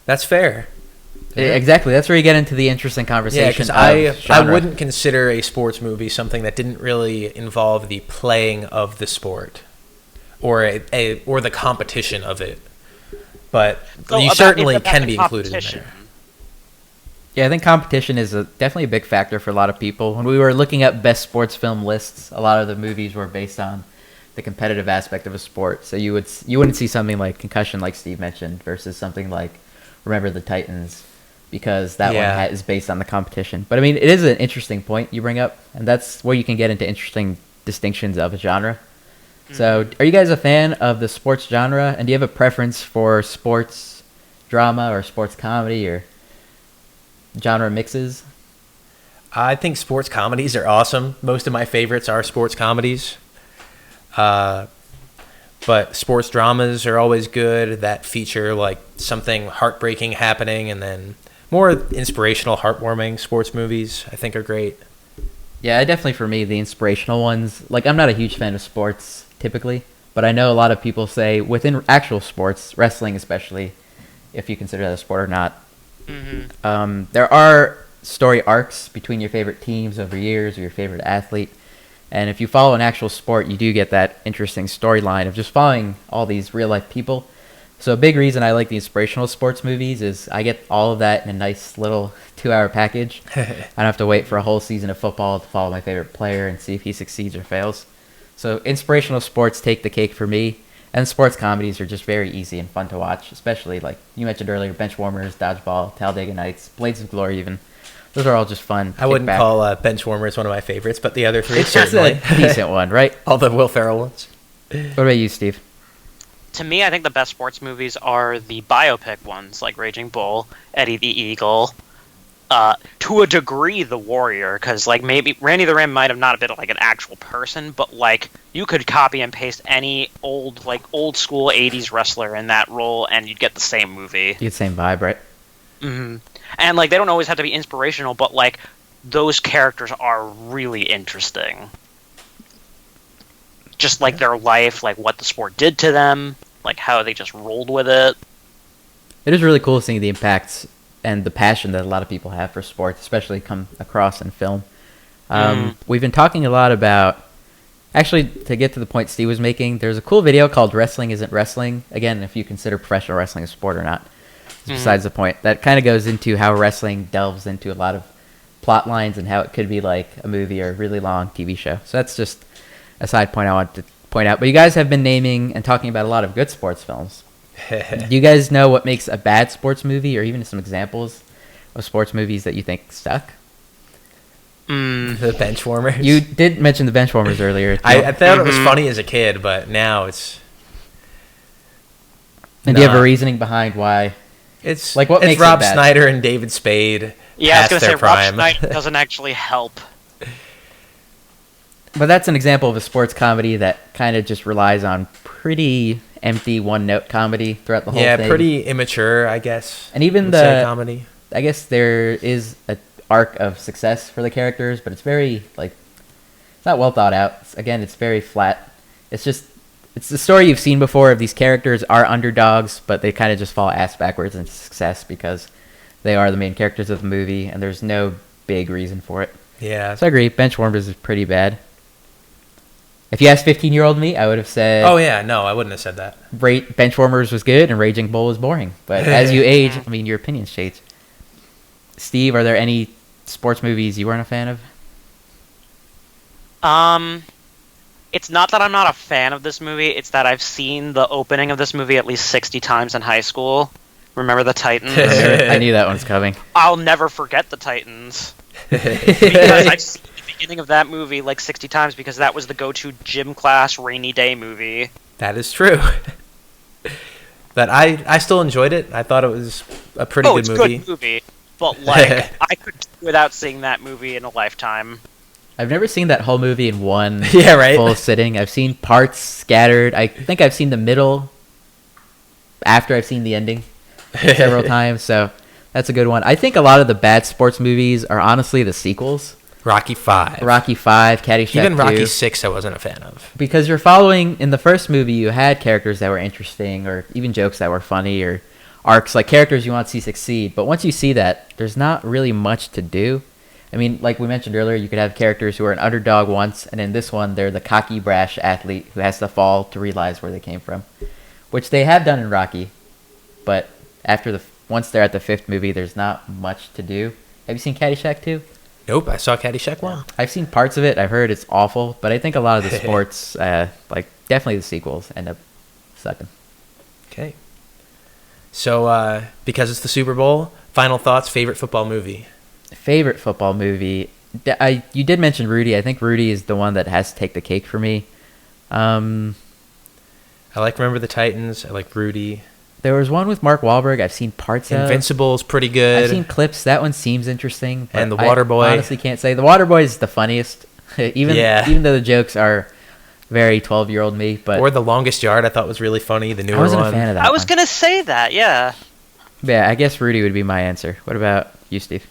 [SPEAKER 1] That's fair.
[SPEAKER 2] Exactly. That's where you get into the interesting conversation.
[SPEAKER 1] Yeah, because I
[SPEAKER 2] genre.
[SPEAKER 1] wouldn't consider a sports movie something that didn't really involve the playing of the sport or or the competition of it. But you certainly can be included in there.
[SPEAKER 2] Yeah, I think competition is definitely a big factor for a lot of people. When we were looking at best sports film lists, a lot of the movies were based on the competitive aspect of a sport. So you wouldn't see something like Concussion, like Steve mentioned, versus something like Remember the Titans, because that
[SPEAKER 1] Yeah.
[SPEAKER 2] one is based on the competition. But I mean, it is an interesting point you bring up, and that's where you can get into interesting distinctions of a genre. So, are you guys a fan of the sports genre, and do you have a preference for sports drama or sports comedy or genre mixes?
[SPEAKER 1] I think sports comedies are awesome. Most of my favorites are sports comedies. But sports dramas are always good that feature like something heartbreaking happening, and then more inspirational, heartwarming sports movies I think are great.
[SPEAKER 2] Yeah, definitely for me, the inspirational ones. Like, I'm not a huge fan of sports typically, but I know a lot of people say within actual sports, wrestling especially, if you consider that a sport or not, there are story arcs between your favorite teams over years or your favorite athlete. And if you follow an actual sport, you do get that interesting storyline of just following all these real life people. So a big reason I like the inspirational sports movies is I get all of that in a nice little 2-hour package. I don't have to wait for a whole season of football to follow my favorite player and see if he succeeds or fails. So inspirational sports take the cake for me, and sports comedies are just very easy and fun to watch, especially like you mentioned earlier, Benchwarmers, Dodgeball, Talladega Nights, Blades of Glory even. Those are all just fun.
[SPEAKER 1] I wouldn't call Benchwarmers one of my favorites, but the other three
[SPEAKER 2] It's
[SPEAKER 1] certainly.
[SPEAKER 2] a decent one, right?
[SPEAKER 1] All the Will Ferrell ones.
[SPEAKER 2] What about you, Steve?
[SPEAKER 3] To me, I think the best sports movies are the biopic ones, like Raging Bull, Eddie the Eagle, to a degree, The Warrior, because like maybe Randy the Ram might have not been like an actual person, but like you could copy and paste any old school '80s wrestler in that role, and you'd get the same movie.
[SPEAKER 2] You get the same vibe, right?
[SPEAKER 3] Mm-hmm. And like they don't always have to be inspirational, but like those characters are really interesting. Just like their life, like what the sport did to them, like how they just rolled with it.
[SPEAKER 2] It is really cool seeing the impacts and the passion that a lot of people have for sports, especially come across in film. We've been talking a lot about, actually, to get to the point Steve was making, there's a cool video called Wrestling Isn't Wrestling. Again, if you consider professional wrestling a sport or not. Besides the point. That kind of goes into how wrestling delves into a lot of plot lines and how it could be like a movie or a really long TV show. So that's just a side point I want to point out. But you guys have been naming and talking about a lot of good sports films. Do you guys know what makes a bad sports movie, or even some examples of sports movies that you think stuck?
[SPEAKER 1] The Benchwarmers.
[SPEAKER 2] You did mention the Benchwarmers earlier.
[SPEAKER 1] I thought it was funny as a kid, but now it's...
[SPEAKER 2] And do you have a reasoning behind why?
[SPEAKER 1] It's
[SPEAKER 2] like what
[SPEAKER 1] it's
[SPEAKER 2] makes
[SPEAKER 1] Rob
[SPEAKER 2] it bad?
[SPEAKER 1] Snyder and David Spade.
[SPEAKER 3] Yeah, I was
[SPEAKER 1] past
[SPEAKER 3] gonna
[SPEAKER 1] their
[SPEAKER 3] say
[SPEAKER 1] prime.
[SPEAKER 3] Rob Schneider doesn't actually help.
[SPEAKER 2] But that's an example of a sports comedy that kind of just relies on pretty empty one-note comedy throughout the whole thing.
[SPEAKER 1] Yeah, pretty immature, I guess.
[SPEAKER 2] And even
[SPEAKER 1] would say
[SPEAKER 2] the
[SPEAKER 1] comedy.
[SPEAKER 2] I guess there is a arc of success for the characters, but it's very like it's not well thought out. Again, it's very flat. It's the story you've seen before of these characters are underdogs, but they kind of just fall ass backwards into success because they are the main characters of the movie, and there's no big reason for it.
[SPEAKER 1] Yeah.
[SPEAKER 2] So I agree, Benchwarmers is pretty bad. If you asked 15-year-old me, I would have said...
[SPEAKER 1] Oh, yeah, no, I wouldn't have said that.
[SPEAKER 2] Benchwarmers was good and Raging Bull was boring. But as you age, I mean, your opinions change. Steve, are there any sports movies you weren't a fan of?
[SPEAKER 3] It's not that I'm not a fan of this movie, it's that I've seen the opening of this movie at least 60 times in high school. Remember the Titans?
[SPEAKER 2] I knew that one was coming.
[SPEAKER 3] I'll never forget the Titans. Because I've seen the beginning of that movie like 60 times because that was the go-to gym class rainy day movie.
[SPEAKER 1] That is true. But I still enjoyed it. I thought it was a pretty good movie.
[SPEAKER 3] Oh, it's a good movie. But, like, I could do without seeing that movie in a lifetime.
[SPEAKER 2] I've never seen that whole movie in one
[SPEAKER 1] Yeah, right?
[SPEAKER 2] full sitting. I've seen parts scattered. I think I've seen the middle after I've seen the ending several times, so that's a good one. I think a lot of the bad sports movies are honestly the sequels.
[SPEAKER 1] Rocky V.
[SPEAKER 2] Rocky V, Caddyshack
[SPEAKER 1] Even Rocky
[SPEAKER 2] 2.
[SPEAKER 1] 6 I wasn't a fan of.
[SPEAKER 2] Because you're following, in the first movie, you had characters that were interesting, or even jokes that were funny, or arcs, like characters you want to see succeed. But once you see that, there's not really much to do. I mean, like we mentioned earlier, you could have characters who are an underdog once, and in this one, they're the cocky, brash athlete who has to fall to realize where they came from. Which they have done in Rocky, but once they're at the fifth movie, there's not much to do. Have you seen Caddyshack 2?
[SPEAKER 1] Nope, I saw Caddyshack 1.
[SPEAKER 2] I've seen parts of it. I've heard it's awful, but I think a lot of the sports, like definitely the sequels, end up sucking.
[SPEAKER 1] Okay. So, because it's the Super Bowl, Final thoughts, favorite football movie?
[SPEAKER 2] Favorite football movie? You did mention Rudy. I think Rudy is the one that has to take the cake for me.
[SPEAKER 1] I like Remember the Titans. I like Rudy.
[SPEAKER 2] There was one with Mark Wahlberg. I've seen parts of.
[SPEAKER 1] Invincible's pretty good.
[SPEAKER 2] I've seen clips. That one seems interesting.
[SPEAKER 1] And The Waterboy.
[SPEAKER 2] I honestly can't say. The Waterboy is the funniest. Even though the jokes are very 12-year-old me. But
[SPEAKER 1] or The Longest Yard I thought was really funny, the newer one.
[SPEAKER 2] I wasn't a fan of that
[SPEAKER 3] I was going to say that, yeah.
[SPEAKER 2] Yeah, I guess Rudy would be my answer. What about you, Steve?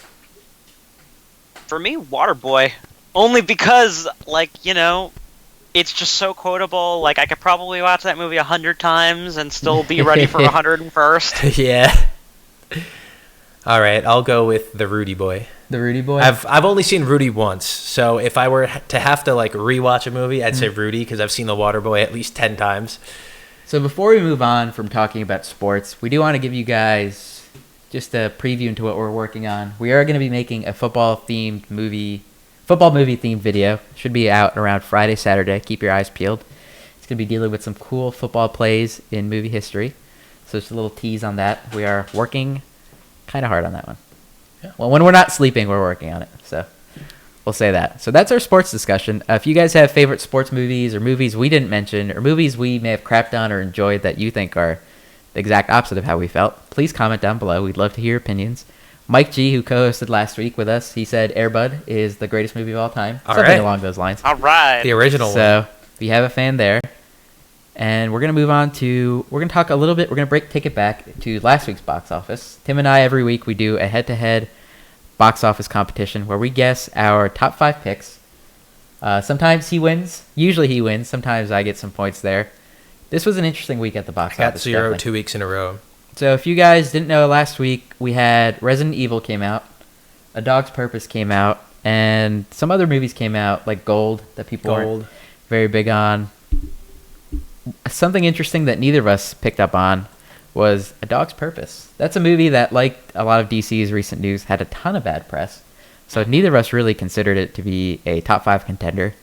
[SPEAKER 3] For me, Waterboy. Only because, like, you know, it's just so quotable. Like, I could probably watch that movie 100 times and still be ready for 101st.
[SPEAKER 1] Yeah. All right, I'll go with The Rudy Boy.
[SPEAKER 2] The Rudy Boy?
[SPEAKER 1] I've only seen Rudy once, so if I were to have to, like, rewatch a movie, I'd say Rudy, because I've seen The Waterboy at least 10 times.
[SPEAKER 2] So before we move on from talking about sports, we do want to give you guys just a preview into what we're working on. We are going to be making a football movie themed video. Should be out around Friday, Saturday. Keep your eyes peeled. It's going to be dealing with some cool football plays in movie history. So just a little tease on that. We are working kind of hard on that one. Yeah. Well, when we're not sleeping, we're working on it. So we'll say that. So that's our sports discussion. If you guys have favorite sports movies or movies we didn't mention or movies we may have crapped on or enjoyed that you think are the exact opposite of how we felt, please comment down below. We'd love to hear your opinions. Mike G, who co-hosted last week with us, he said Air Bud is the greatest movie of all time. Something along those lines.
[SPEAKER 3] All right.
[SPEAKER 1] The original one.
[SPEAKER 2] So if you have a fan there. And we're going to move on to, we're going to talk a little bit, we're going to take it back to last week's box office. Tim and I, every week, we do a head-to-head box office competition where we guess our top 5 picks. Sometimes he wins. Usually he wins. Sometimes I get some points there. This was an interesting week at the box office.
[SPEAKER 1] Got 0 definitely. 2 weeks in a row.
[SPEAKER 2] So if you guys didn't know, last week we had Resident Evil came out, A Dog's Purpose came out, and some other movies came out, like Gold, that people weren't very big on. Something interesting that neither of us picked up on was A Dog's Purpose. That's a movie that, like a lot of DC's recent news, had a ton of bad press. So neither of us really considered it to be a top 5 contender.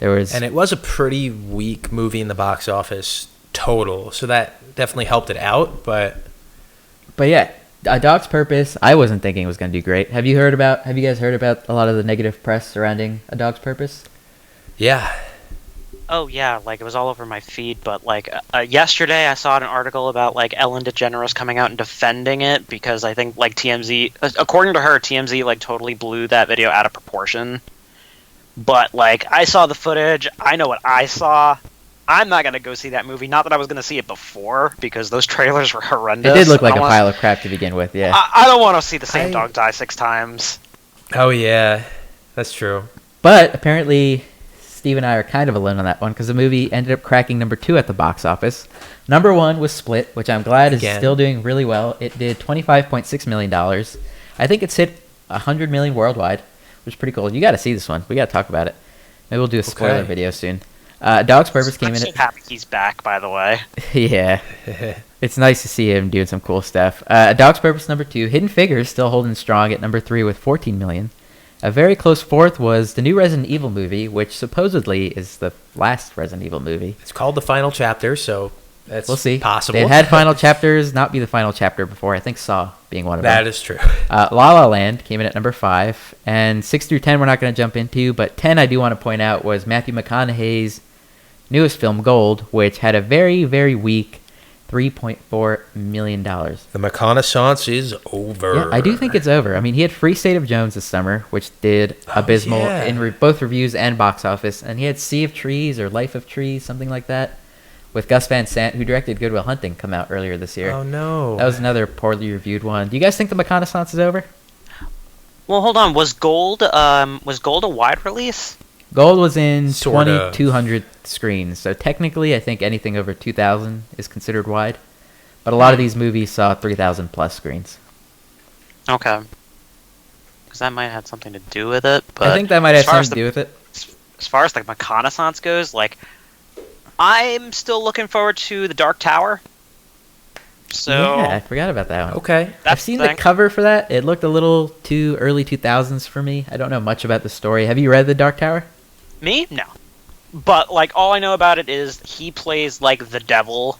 [SPEAKER 1] And it was a pretty weak movie in the box office total, so that definitely helped it out. But
[SPEAKER 2] yeah, A Dog's Purpose, I wasn't thinking it was going to do great. Have you guys heard about a lot of the negative press surrounding A Dog's Purpose?
[SPEAKER 1] Yeah.
[SPEAKER 3] Oh yeah, like it was all over my feed, but like yesterday I saw an article about like Ellen DeGeneres coming out and defending it because I think like TMZ, according to her, TMZ like totally blew that video out of proportion. But like I saw the footage, I know what I saw. I'm not gonna go see that movie. Not that I was gonna see it before because those trailers were horrendous.
[SPEAKER 2] It did look like a pile of crap to begin with. Yeah.
[SPEAKER 3] I don't want to see the same dog die 6 times.
[SPEAKER 1] Oh yeah, that's true.
[SPEAKER 2] But apparently, Steve and I are kind of alone on that one because the movie ended up cracking number 2 at the box office. Number 1 was Split, which I'm glad is still doing really well. It did $25.6 million. I think it's hit $100 million worldwide, which is pretty cool. You got to see this one. We got to talk about it. Maybe we'll do a spoiler video soon. Dog's Purpose came in.
[SPEAKER 3] I'm so happy he's back, by the way.
[SPEAKER 2] Yeah. It's nice to see him doing some cool stuff. Dog's Purpose number 2. Hidden Figures still holding strong at number 3 with $14 million. A very close fourth was the new Resident Evil movie, which supposedly is the last Resident Evil movie.
[SPEAKER 1] It's called The Final Chapter, so that's
[SPEAKER 2] we'll see.
[SPEAKER 1] Possible.
[SPEAKER 2] They had final chapters not be the final chapter before. I think Saw being one of them.
[SPEAKER 1] That is true.
[SPEAKER 2] La La Land came in at number 5. And 6 through 10 we're not going to jump into, but 10 I do want to point out was Matthew McConaughey's newest film, Gold, which had a very, very weak $3.4 million.
[SPEAKER 1] The reconnaissance is over.
[SPEAKER 2] Yeah, I do think it's over. I mean, he had Free State of Jones this summer, which did abysmal in both reviews and box office. And he had Sea of Trees or Life of Trees, something like that, with Gus Van Sant, who directed Good Will Hunting, come out earlier this year.
[SPEAKER 1] Oh, no.
[SPEAKER 2] That was another poorly reviewed one. Do you guys think the reconnaissance is over?
[SPEAKER 3] Well, hold on. Was Gold a wide release?
[SPEAKER 2] Gold was in 2,200 screens, so technically I think anything over 2,000 is considered wide. But a lot of these movies saw 3,000 plus screens.
[SPEAKER 3] Okay. Because that might have had something to do with it. But
[SPEAKER 2] I think that might have something to do with it.
[SPEAKER 3] As far as the reconnaissance goes, like, I'm still looking forward to The Dark Tower. So
[SPEAKER 2] yeah, I forgot about that one.
[SPEAKER 1] Okay.
[SPEAKER 2] I've seen the cover for that. It looked a little too early 2000s for me. I don't know much about the story. Have you read The Dark Tower?
[SPEAKER 3] Me? No. But, like, all I know about it is he plays, like, the devil,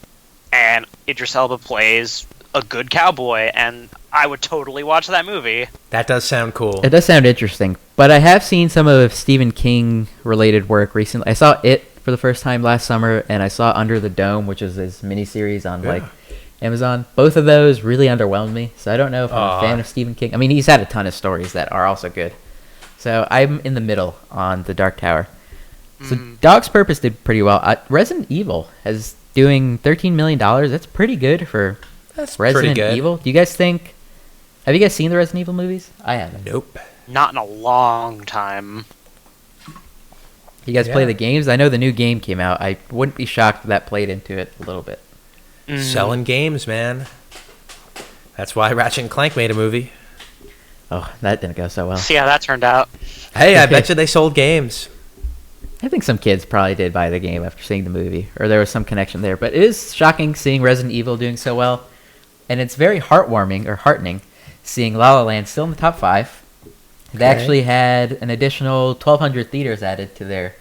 [SPEAKER 3] and Idris Elba plays a good cowboy, and I would totally watch that movie.
[SPEAKER 1] That does sound cool.
[SPEAKER 2] It does sound interesting, but I have seen some of Stephen King related work recently. I saw It for the first time last summer, and I saw Under the Dome, which is his miniseries on like Amazon. Both of those really underwhelmed me, so I don't know if I'm a fan of Stephen King. I mean, he's had a ton of stories that are also good. So I'm in the middle on The Dark Tower. So Dog's Purpose did pretty well. Resident Evil is doing $13 million. That's pretty good for Resident Evil. Do you guys think... Have you guys seen the Resident Evil movies? I haven't.
[SPEAKER 1] Nope.
[SPEAKER 3] Not in a long time.
[SPEAKER 2] You guys play the games? I know the new game came out. I wouldn't be shocked if that played into it a little bit.
[SPEAKER 1] Selling games, man. That's why Ratchet & Clank made a movie.
[SPEAKER 2] Oh, that didn't go so well.
[SPEAKER 3] See how that turned out.
[SPEAKER 1] Hey, I bet you they sold games.
[SPEAKER 2] I think some kids probably did buy the game after seeing the movie, or there was some connection there. But it is shocking seeing Resident Evil doing so well, and it's very heartwarming or heartening seeing La La Land still in the top 5. They actually had an additional 1,200 theaters added to their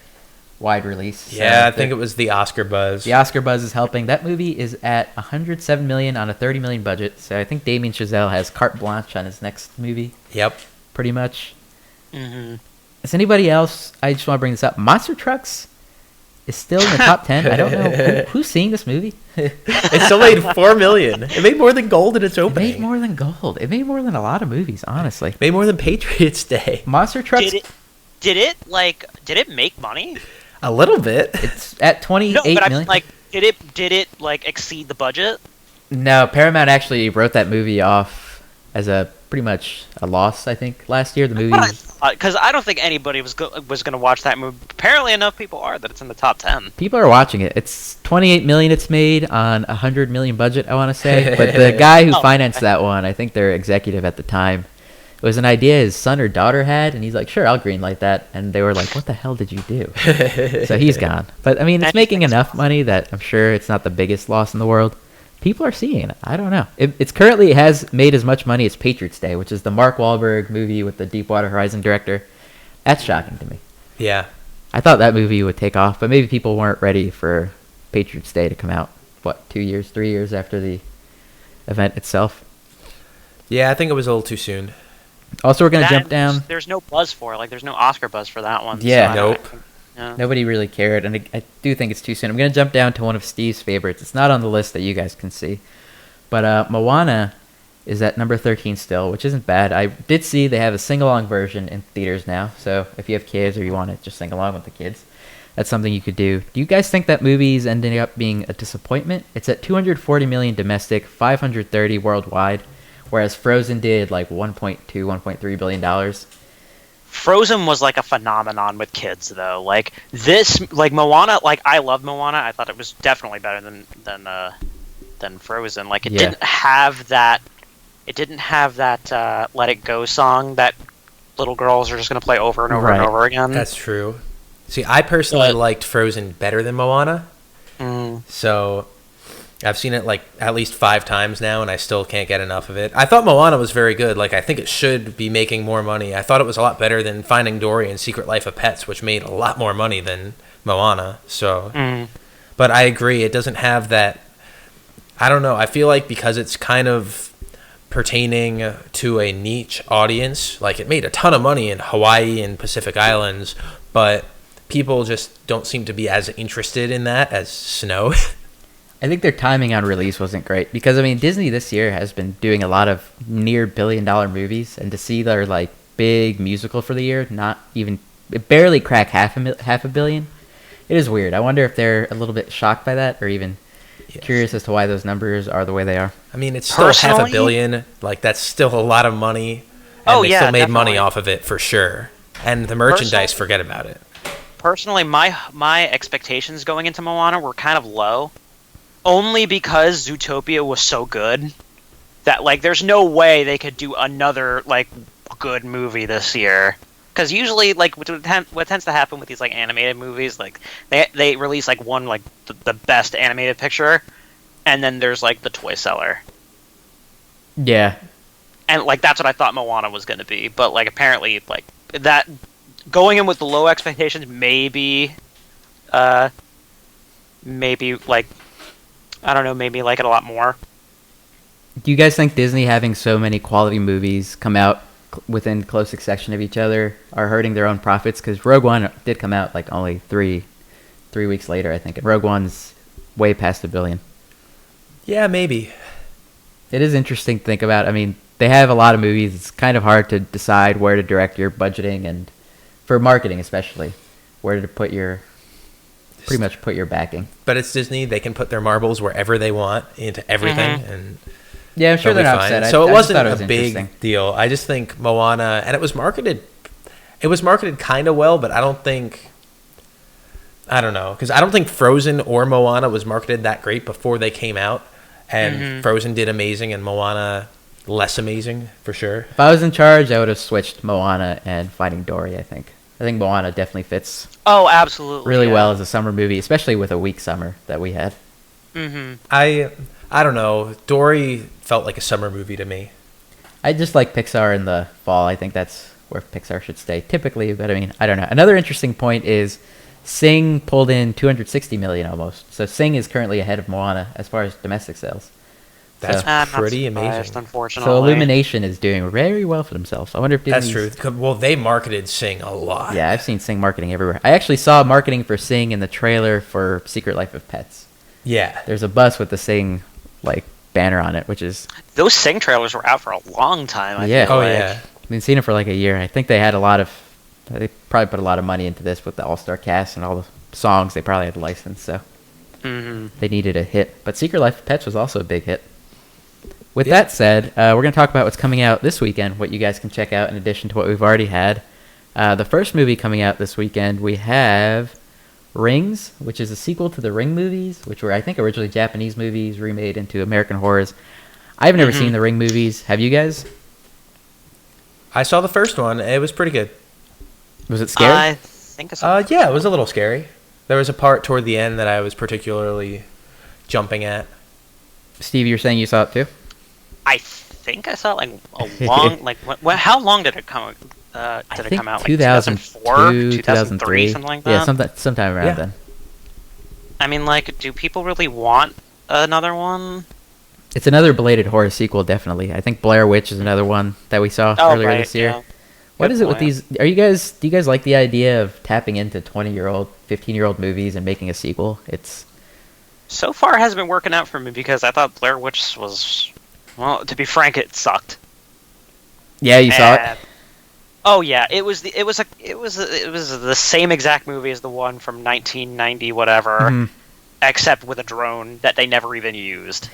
[SPEAKER 2] wide release.
[SPEAKER 1] Yeah,
[SPEAKER 2] So
[SPEAKER 1] I think it was the Oscar buzz.
[SPEAKER 2] the Oscar buzz is helping. That movie is at $107 million on a $30 million budget, so I think Damien Chazelle has carte blanche on his next movie,
[SPEAKER 1] Yep.
[SPEAKER 2] pretty much. Is anybody else? I just want to bring this up. Monster Trucks is still in the top 10. I don't know who's seeing this movie.
[SPEAKER 1] It still made $4 million. It made more than Gold in its
[SPEAKER 2] It
[SPEAKER 1] opening.
[SPEAKER 2] made more than Gold. It made more than a lot of movies, honestly.
[SPEAKER 1] Made more than Patriots Day.
[SPEAKER 2] Monster Trucks.
[SPEAKER 3] Did it make money?
[SPEAKER 1] A little bit.
[SPEAKER 2] It's at 28
[SPEAKER 3] No, but
[SPEAKER 2] million.
[SPEAKER 3] did it like exceed the budget?
[SPEAKER 2] No, Paramount actually wrote that movie off as a pretty much a loss. I think last year the movie.
[SPEAKER 3] Because I don't think anybody was going to watch that movie. Apparently, enough people are that it's in the top 10.
[SPEAKER 2] People are watching it. It's 28 million. It's made on a $100 million budget, I want to say. But the guy who financed that one, I think their executive at the time, it was an idea his son or daughter had, and he's like, "Sure, I'll greenlight that." And they were like, "What the hell did you do?" So he's gone. But I mean, it's making enough money that I'm sure it's not the biggest loss in the world. People are seeing it. I don't know. It has made as much money as Patriots Day, which is the Mark Wahlberg movie with the Deepwater Horizon director. That's shocking to me.
[SPEAKER 1] Yeah.
[SPEAKER 2] I thought that movie would take off, but maybe people weren't ready for Patriots Day to come out. 3 years after the event itself?
[SPEAKER 1] Yeah, I think it was a little too soon.
[SPEAKER 2] Also, we're going to jump down.
[SPEAKER 3] There's no buzz for it. Like, there's no Oscar buzz for that one.
[SPEAKER 2] Yeah.
[SPEAKER 1] Nope.
[SPEAKER 2] Nobody really cared, and I do think it's too soon. I'm going to jump down to one of Steve's favorites. It's not on the list that you guys can see, but Moana is at number 13 still, which isn't bad. I did see they have a sing-along version in theaters now, so if you have kids or you want to just sing along with the kids, that's something you could do. Do you guys think that movie's ending up being a disappointment? It's at 240 million domestic, 530 worldwide, whereas Frozen did like 1.3 billion dollars.
[SPEAKER 3] Frozen was like a phenomenon with kids, though. Like this, like Moana. Like I love Moana. I thought it was definitely better than Frozen. Like it didn't have that. It didn't have that "Let It Go" song that little girls are just going to play over and over and over again.
[SPEAKER 1] That's true. See, I personally liked Frozen better than Moana. So I've seen it like at least 5 times now, and I still can't get enough of it. I thought Moana was very good. Like, I think it should be making more money. I thought it was a lot better than Finding Dory and Secret Life of Pets, which made a lot more money than Moana. So, but I agree, it doesn't have that. I don't know. I feel like because it's kind of pertaining to a niche audience, like it made a ton of money in Hawaii and Pacific Islands, but people just don't seem to be as interested in that as Snow.
[SPEAKER 2] I think their timing on release wasn't great because, I mean, Disney this year has been doing a lot of near billion-dollar movies, and to see their like big musical for the year it barely crack half a billion, it is weird. I wonder if they're a little bit shocked by that, or even curious as to why those numbers are the way they are.
[SPEAKER 1] I mean, it's still $500 million. Like, that's still a lot of money, and they still made money off of it for sure. And the merchandise, forget about it.
[SPEAKER 3] Personally, my expectations going into Moana were kind of low. Only because Zootopia was so good that, like, there's no way they could do another, like, good movie this year. Because usually, like, what tends to happen with these, like, animated movies, like, they release, like, one, like, the best animated picture, and then there's, like, the toy seller.
[SPEAKER 2] Yeah.
[SPEAKER 3] And, like, that's what I thought Moana was going to be. But, like, apparently, like, that, going in with the low expectations, maybe, like, I don't know, maybe like it a lot more.
[SPEAKER 2] Do you guys think Disney having so many quality movies come out within close succession of each other are hurting their own profits? Because Rogue One did come out like only three weeks later, I think. And Rogue One's way past $1 billion.
[SPEAKER 1] Yeah, maybe.
[SPEAKER 2] It is interesting to think about. I mean, they have a lot of movies. It's kind of hard to decide where to direct your budgeting, and for marketing especially, where to put your backing.
[SPEAKER 1] But it's Disney. They can put their marbles wherever they want into everything. And
[SPEAKER 2] yeah, I'm sure they're not
[SPEAKER 1] fine.
[SPEAKER 2] upset.
[SPEAKER 1] So it wasn't
[SPEAKER 2] was
[SPEAKER 1] a big deal. I just think Moana, and it was marketed kind of well, but I don't know, because I don't think Frozen or Moana was marketed that great before they came out. And Frozen did amazing, and Moana less amazing, for sure.
[SPEAKER 2] If I was in charge, I would have switched Moana and Finding Dory, I think. I think Moana definitely fits
[SPEAKER 3] absolutely
[SPEAKER 2] really well as a summer movie, especially with a weak summer that we had.
[SPEAKER 1] I don't know. Dory felt like a summer movie to me.
[SPEAKER 2] I just like Pixar in the fall. I think that's where Pixar should stay typically, but I mean, I don't know. Another interesting point is Sing pulled in $260 million almost. So Sing is currently ahead of Moana as far as domestic sales.
[SPEAKER 1] That's pretty amazing.
[SPEAKER 3] Unfortunately.
[SPEAKER 2] So Illumination is doing very well for themselves. I wonder if Disney's...
[SPEAKER 1] That's true. Well, they marketed Sing a lot.
[SPEAKER 2] Yeah, I've seen Sing marketing everywhere. I actually saw marketing for Sing in the trailer for Secret Life of Pets.
[SPEAKER 1] Yeah.
[SPEAKER 2] There's a bus with the Sing banner on it, which is...
[SPEAKER 3] Those Sing trailers were out for a long time, I
[SPEAKER 2] yeah.
[SPEAKER 3] feel like.
[SPEAKER 1] Yeah.
[SPEAKER 2] I've been seeing it for like a year. I think they had they probably put a lot of money into this with the all-star cast and all the songs they probably had licensed, so they needed a hit. But Secret Life of Pets was also a big hit. With that said, we're going to talk about what's coming out this weekend, what you guys can check out in addition to what we've already had. The first movie coming out this weekend, we have Rings, which is a sequel to the Ring movies, which were, I think, originally Japanese movies remade into American horrors. I've never seen the Ring movies. Have you guys?
[SPEAKER 1] I saw the first one. It was pretty good.
[SPEAKER 2] Was it scary?
[SPEAKER 3] I think so.
[SPEAKER 1] Yeah, it was a little scary. There was a part toward the end that I was particularly jumping at.
[SPEAKER 2] Steve, you're saying you saw it too?
[SPEAKER 3] I think I saw it a long how long did it come? Did it come out?
[SPEAKER 2] 2004,
[SPEAKER 3] 2003, something like that.
[SPEAKER 2] Yeah, sometime around then.
[SPEAKER 3] I mean, do people really want another one?
[SPEAKER 2] It's another belated horror sequel, definitely. I think Blair Witch is another one that we saw earlier this year. Yeah. What is it with these? Do you guys like the idea of tapping into 20-year-old, 15-year-old movies and making a sequel?
[SPEAKER 3] So far, it hasn't been working out for me because I thought Blair Witch was, well, to be frank, it sucked.
[SPEAKER 2] Yeah, you saw it.
[SPEAKER 3] Oh yeah, it was the same exact movie as the one from 1990 whatever, except with a drone that they never even used.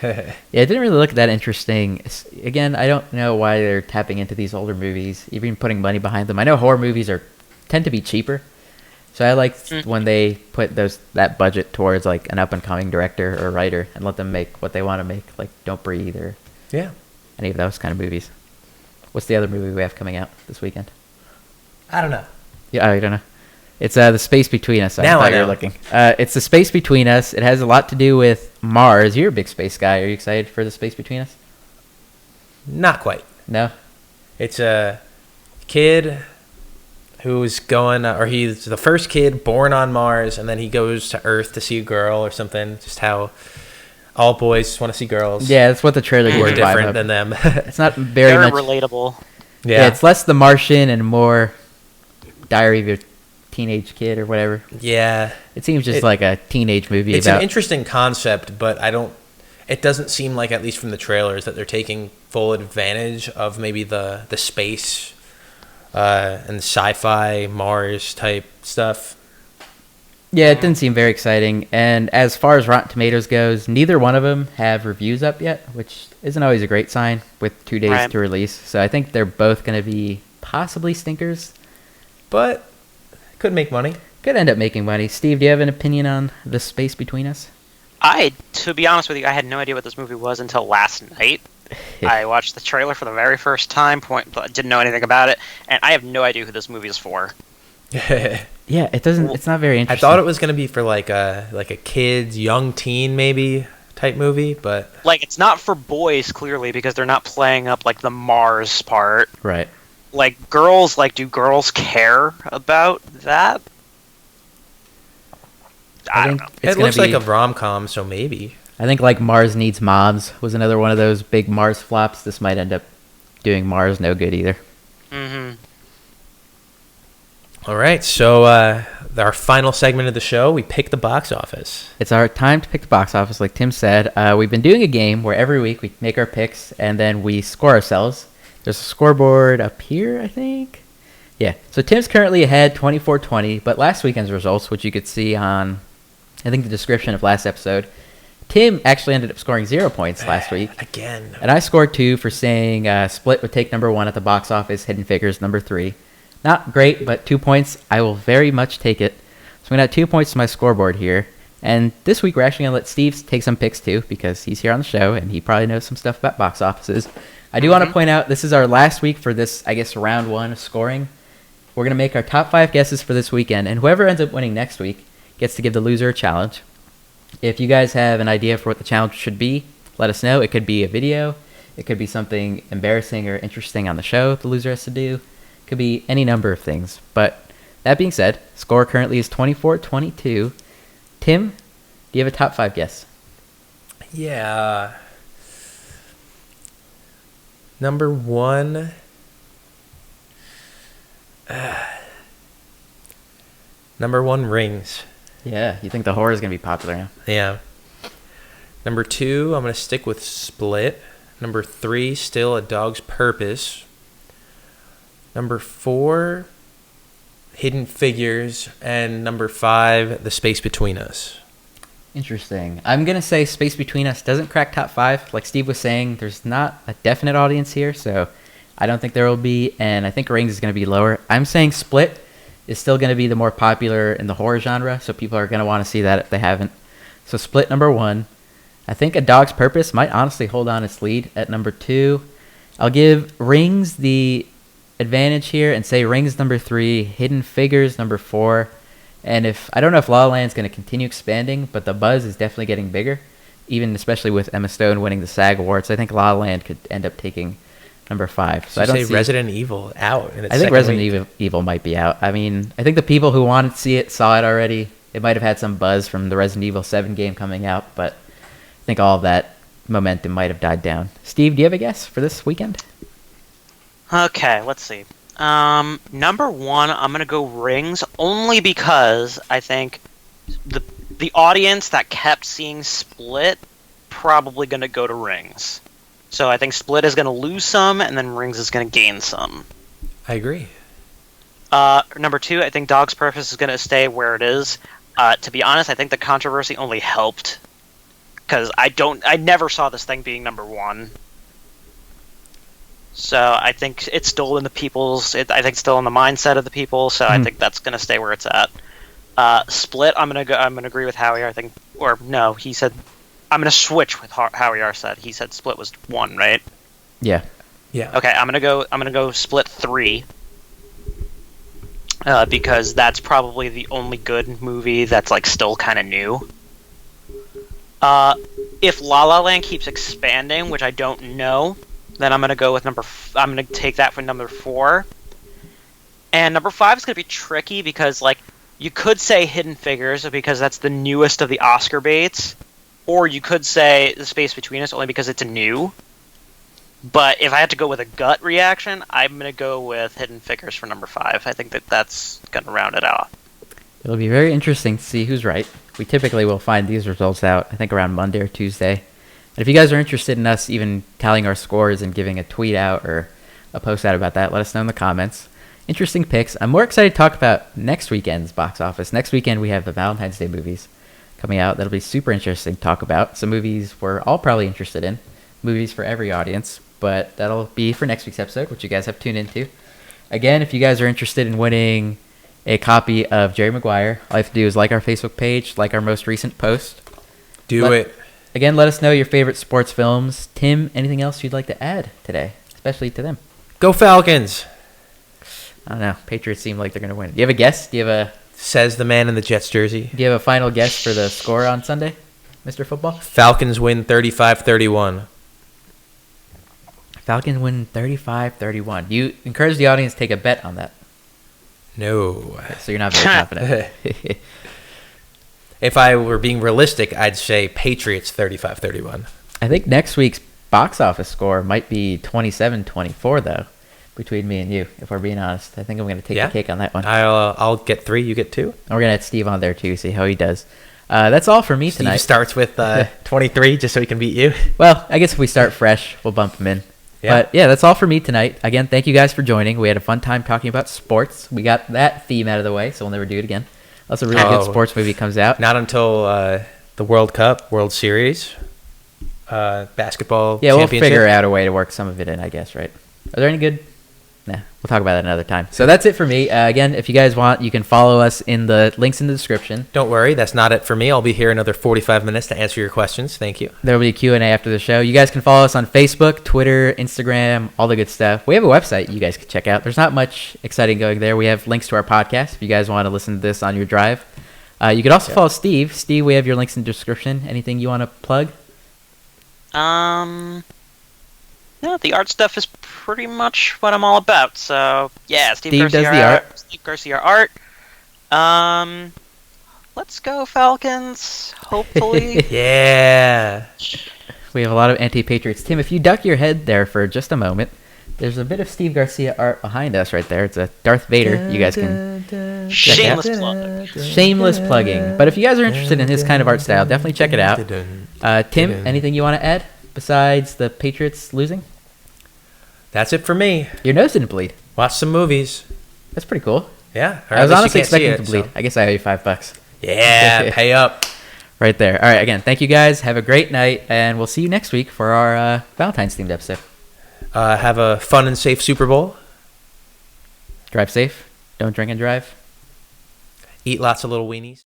[SPEAKER 2] Yeah, it didn't really look that interesting. Again, I don't know why they're tapping into these older movies, even putting money behind them. I know horror movies tend to be cheaper, so I like when they put that budget towards like an up and coming director or writer and let them make what they want to make, like Don't Breathe or any of those kind of movies. What's the other movie we have coming out this weekend?
[SPEAKER 1] I don't know.
[SPEAKER 2] Yeah, I don't know. It's The Space Between Us.
[SPEAKER 1] Now I know.
[SPEAKER 2] You're looking. It's The Space Between Us. It has a lot to do with Mars. You're a big space guy. Are you excited for The Space Between Us?
[SPEAKER 1] Not quite.
[SPEAKER 2] No?
[SPEAKER 1] It's a kid who's going, or he's the first kid born on Mars, and then he goes to Earth to see a girl or something. Just how all boys want to see girls.
[SPEAKER 2] Yeah, that's what the trailer gives.
[SPEAKER 1] We're different than them.
[SPEAKER 2] It's not very much
[SPEAKER 3] relatable.
[SPEAKER 2] Yeah, it's less The Martian and more Diary of a Teenage Kid or whatever.
[SPEAKER 1] Yeah,
[SPEAKER 2] it seems just like a teenage movie.
[SPEAKER 1] It's an interesting concept, but it doesn't seem like, at least from the trailers, that they're taking full advantage of maybe the space and sci-fi Mars type stuff.
[SPEAKER 2] Yeah, it didn't seem very exciting. And as far as Rotten Tomatoes goes, neither one of them have reviews up yet, which isn't always a great sign with 2 days to release. So I think they're both going to be possibly stinkers.
[SPEAKER 1] But could make money.
[SPEAKER 2] Could end up making money. Steve, do you have an opinion on The Space Between Us?
[SPEAKER 3] To be honest with you, I had no idea what this movie was until last night. I watched the trailer for the very first time, didn't know anything about it, and I have no idea who this movie is for.
[SPEAKER 2] Yeah, it doesn't. It's not very interesting.
[SPEAKER 1] I thought it was going to be for like a kid's, young teen maybe type movie, but
[SPEAKER 3] it's not for boys clearly because they're not playing up the Mars part.
[SPEAKER 2] Right.
[SPEAKER 3] Girls, do girls care about that? I don't know.
[SPEAKER 1] It looks like a rom-com, so maybe.
[SPEAKER 2] I think like Mars Needs Moms was another one of those big Mars flops. This might end up doing Mars no good either.
[SPEAKER 3] Mm-hmm.
[SPEAKER 1] All right, so our final segment of the show, we pick the box office.
[SPEAKER 2] It's our time to pick the box office, like Tim said. We've been doing a game where every week we make our picks and then we score ourselves. There's a scoreboard up here, I think. Yeah, so Tim's currently ahead 24-20, but last weekend's results, which you could see on, I think, the description of last episode, Tim actually ended up scoring 0 points last week.
[SPEAKER 1] Again.
[SPEAKER 2] And I scored 2 for saying Split would take number 1 at the box office, Hidden Figures number 3. Not great, but 2 points. I will very much take it. So I'm going to add 2 points to my scoreboard here. And this week we're actually going to let Steve take some picks too, because he's here on the show and he probably knows some stuff about box offices. I do want to point out this is our last week for this, I guess, round 1 of scoring. We're going to make our top 5 guesses for this weekend, and whoever ends up winning next week gets to give the loser a challenge. If you guys have an idea for what the challenge should be, let us know. It could be a video. It could be something embarrassing or interesting on the show the loser has to do. Could be any number of things. But that being said, score currently is 24-22. Tim, do you have a top 5 guess?
[SPEAKER 1] Yeah. Number 1. Number 1, Rings.
[SPEAKER 2] Yeah, you think the horror is going to be popular now?
[SPEAKER 1] Yeah. Number 2, I'm going to stick with Split. Number 3, still A Dog's Purpose. Number 4, Hidden Figures. And number 5, The Space Between Us.
[SPEAKER 2] Interesting. I'm going to say Space Between Us doesn't crack top 5. Like Steve was saying, there's not a definite audience here, so I don't think there will be. And I think Rings is going to be lower. I'm saying Split is still going to be the more popular in the horror genre, so people are going to want to see that if they haven't. So Split number 1. I think A Dog's Purpose might honestly hold on its lead at number 2. I'll give Rings the advantage here and say Rings number 3, Hidden Figures number 4. And I don't know if La La Land's going to continue expanding, but the buzz is definitely getting bigger, even especially with Emma Stone winning the SAG Awards. I think La La Land could end up taking number 5. So I don't see
[SPEAKER 1] Resident Evil out.
[SPEAKER 2] I think Resident Evil might be out. I mean, I think the people who wanted to see it saw it already. It might have had some buzz from the Resident Evil 7 game coming out, but I think all of that momentum might have died down. Steve, do you have a guess for this weekend?
[SPEAKER 3] Okay, let's see. Number 1, I'm gonna go Rings, only because I think the audience that kept seeing Split probably gonna go to Rings. So I think Split is gonna lose some, and then Rings is gonna gain some.
[SPEAKER 1] I agree.
[SPEAKER 3] Number 2, I think Dog's Purpose is gonna stay where it is. To be honest, I think the controversy only helped, because I never saw this thing being number 1. So I think it's still in the still in the mindset of the people. So I think that's gonna stay where it's at. Split, I'm gonna agree with Hawiar. I think, or no, he said I'm gonna switch with Hawiar said. He said Split was 1, right?
[SPEAKER 2] Yeah.
[SPEAKER 1] Yeah.
[SPEAKER 3] Okay, I'm gonna go Split 3. Because that's probably the only good movie that's like still kind of new. If La La Land keeps expanding, which I don't know, then I'm gonna go with I'm gonna take that for number 4. And number 5 is gonna be tricky because like you could say Hidden Figures because that's the newest of the Oscar baits, or you could say The Space Between Us only because it's new. But if I had to go with a gut reaction, I'm gonna go with Hidden Figures for number 5. I think that's gonna round it out.
[SPEAKER 2] It'll be very interesting to see who's right. We typically will find these results out, I think, around Monday or Tuesday. And if you guys are interested in us even tallying our scores and giving a tweet out or a post out about that, let us know in the comments. Interesting picks. I'm more excited to talk about next weekend's box office. Next weekend, we have the Valentine's Day movies coming out. That'll be super interesting to talk about. Some movies we're all probably interested in. Movies for every audience. But that'll be for next week's episode, which you guys have tuned into. Again, if you guys are interested in winning a copy of Jerry Maguire, all you have to do is like our Facebook page, like our most recent post.
[SPEAKER 1] Do it.
[SPEAKER 2] Again, let us know your favorite sports films. Tim, anything else you'd like to add today, especially to them?
[SPEAKER 1] Go Falcons!
[SPEAKER 2] I don't know. Patriots seem like they're going to win. Do you have a guess?
[SPEAKER 1] Says the man in the Jets jersey.
[SPEAKER 2] Do you have a final guess for the score on Sunday, Mr. Football?
[SPEAKER 1] Falcons win 35-31.
[SPEAKER 2] Falcons win 35-31. You encourage the audience to take a bet on that.
[SPEAKER 1] No.
[SPEAKER 2] Okay, so you're not very confident.
[SPEAKER 1] if I were being realistic, I'd say Patriots 35-31.
[SPEAKER 2] I think next week's box office score might be 27-24, though, between me and you, if we're being honest. I think I'm going to take the cake on that one.
[SPEAKER 1] I'll get 3, you get 2.
[SPEAKER 2] And we're going to have Steve on there, too, see how he does. That's all for me tonight.
[SPEAKER 1] Steve starts with 23 just so he can beat you.
[SPEAKER 2] Well, I guess if we start fresh, we'll bump him in.
[SPEAKER 1] Yeah.
[SPEAKER 2] But, yeah, that's all for me tonight. Again, thank you guys for joining. We had a fun time talking about sports. We got that theme out of the way, so we'll never do it again. Unless a really good sports movie comes out.
[SPEAKER 1] Not until the World Cup, World Series, basketball
[SPEAKER 2] Yeah, we'll
[SPEAKER 1] championship.
[SPEAKER 2] figure out a way to work some of it in, I guess, right? Are there any good? Nah, we'll talk about that another time. So that's it for me. Again, if you guys want, you can follow us in the links in the description.
[SPEAKER 1] Don't worry, that's not it for me. I'll be here another 45 minutes to answer your questions. Thank you.
[SPEAKER 2] There will be a Q&A after the show. You guys can follow us on Facebook, Twitter, Instagram, all the good stuff. We have a website you guys can check out. There's not much exciting going there. We have links to our podcast if you guys want to listen to this on your drive. You can also follow Steve. Steve, we have your links in the description. Anything you want to plug?
[SPEAKER 3] No, the art stuff is pretty much what I'm all about. So yeah, Steve Garcia
[SPEAKER 2] does the art.
[SPEAKER 3] Steve Garcia art. Let's go Falcons. Hopefully.
[SPEAKER 1] Yeah.
[SPEAKER 2] We have a lot of anti-Patriots. Tim, if you duck your head there for just a moment, there's a bit of Steve Garcia art behind us right there. It's a Darth Vader. You guys can
[SPEAKER 3] Shameless plug.
[SPEAKER 2] Shameless plugging. But if you guys are interested in his kind of art style, definitely check it out. Tim, anything you want to add besides the Patriots losing?
[SPEAKER 1] That's it for me.
[SPEAKER 2] Your nose didn't bleed.
[SPEAKER 1] Watch some movies.
[SPEAKER 2] That's pretty cool.
[SPEAKER 1] Yeah. or
[SPEAKER 2] I
[SPEAKER 1] at
[SPEAKER 2] was
[SPEAKER 1] least you
[SPEAKER 2] honestly
[SPEAKER 1] can't see
[SPEAKER 2] expecting to bleed.
[SPEAKER 1] so-
[SPEAKER 2] I guess I owe you $5.
[SPEAKER 1] Yeah, pay up.
[SPEAKER 2] Right there. All right, again, thank you guys. Have a great night, and we'll see you next week for our Valentine's themed episode.
[SPEAKER 1] Have a fun and safe Super Bowl.
[SPEAKER 2] Drive safe. Don't drink and drive.
[SPEAKER 1] Eat lots of little weenies.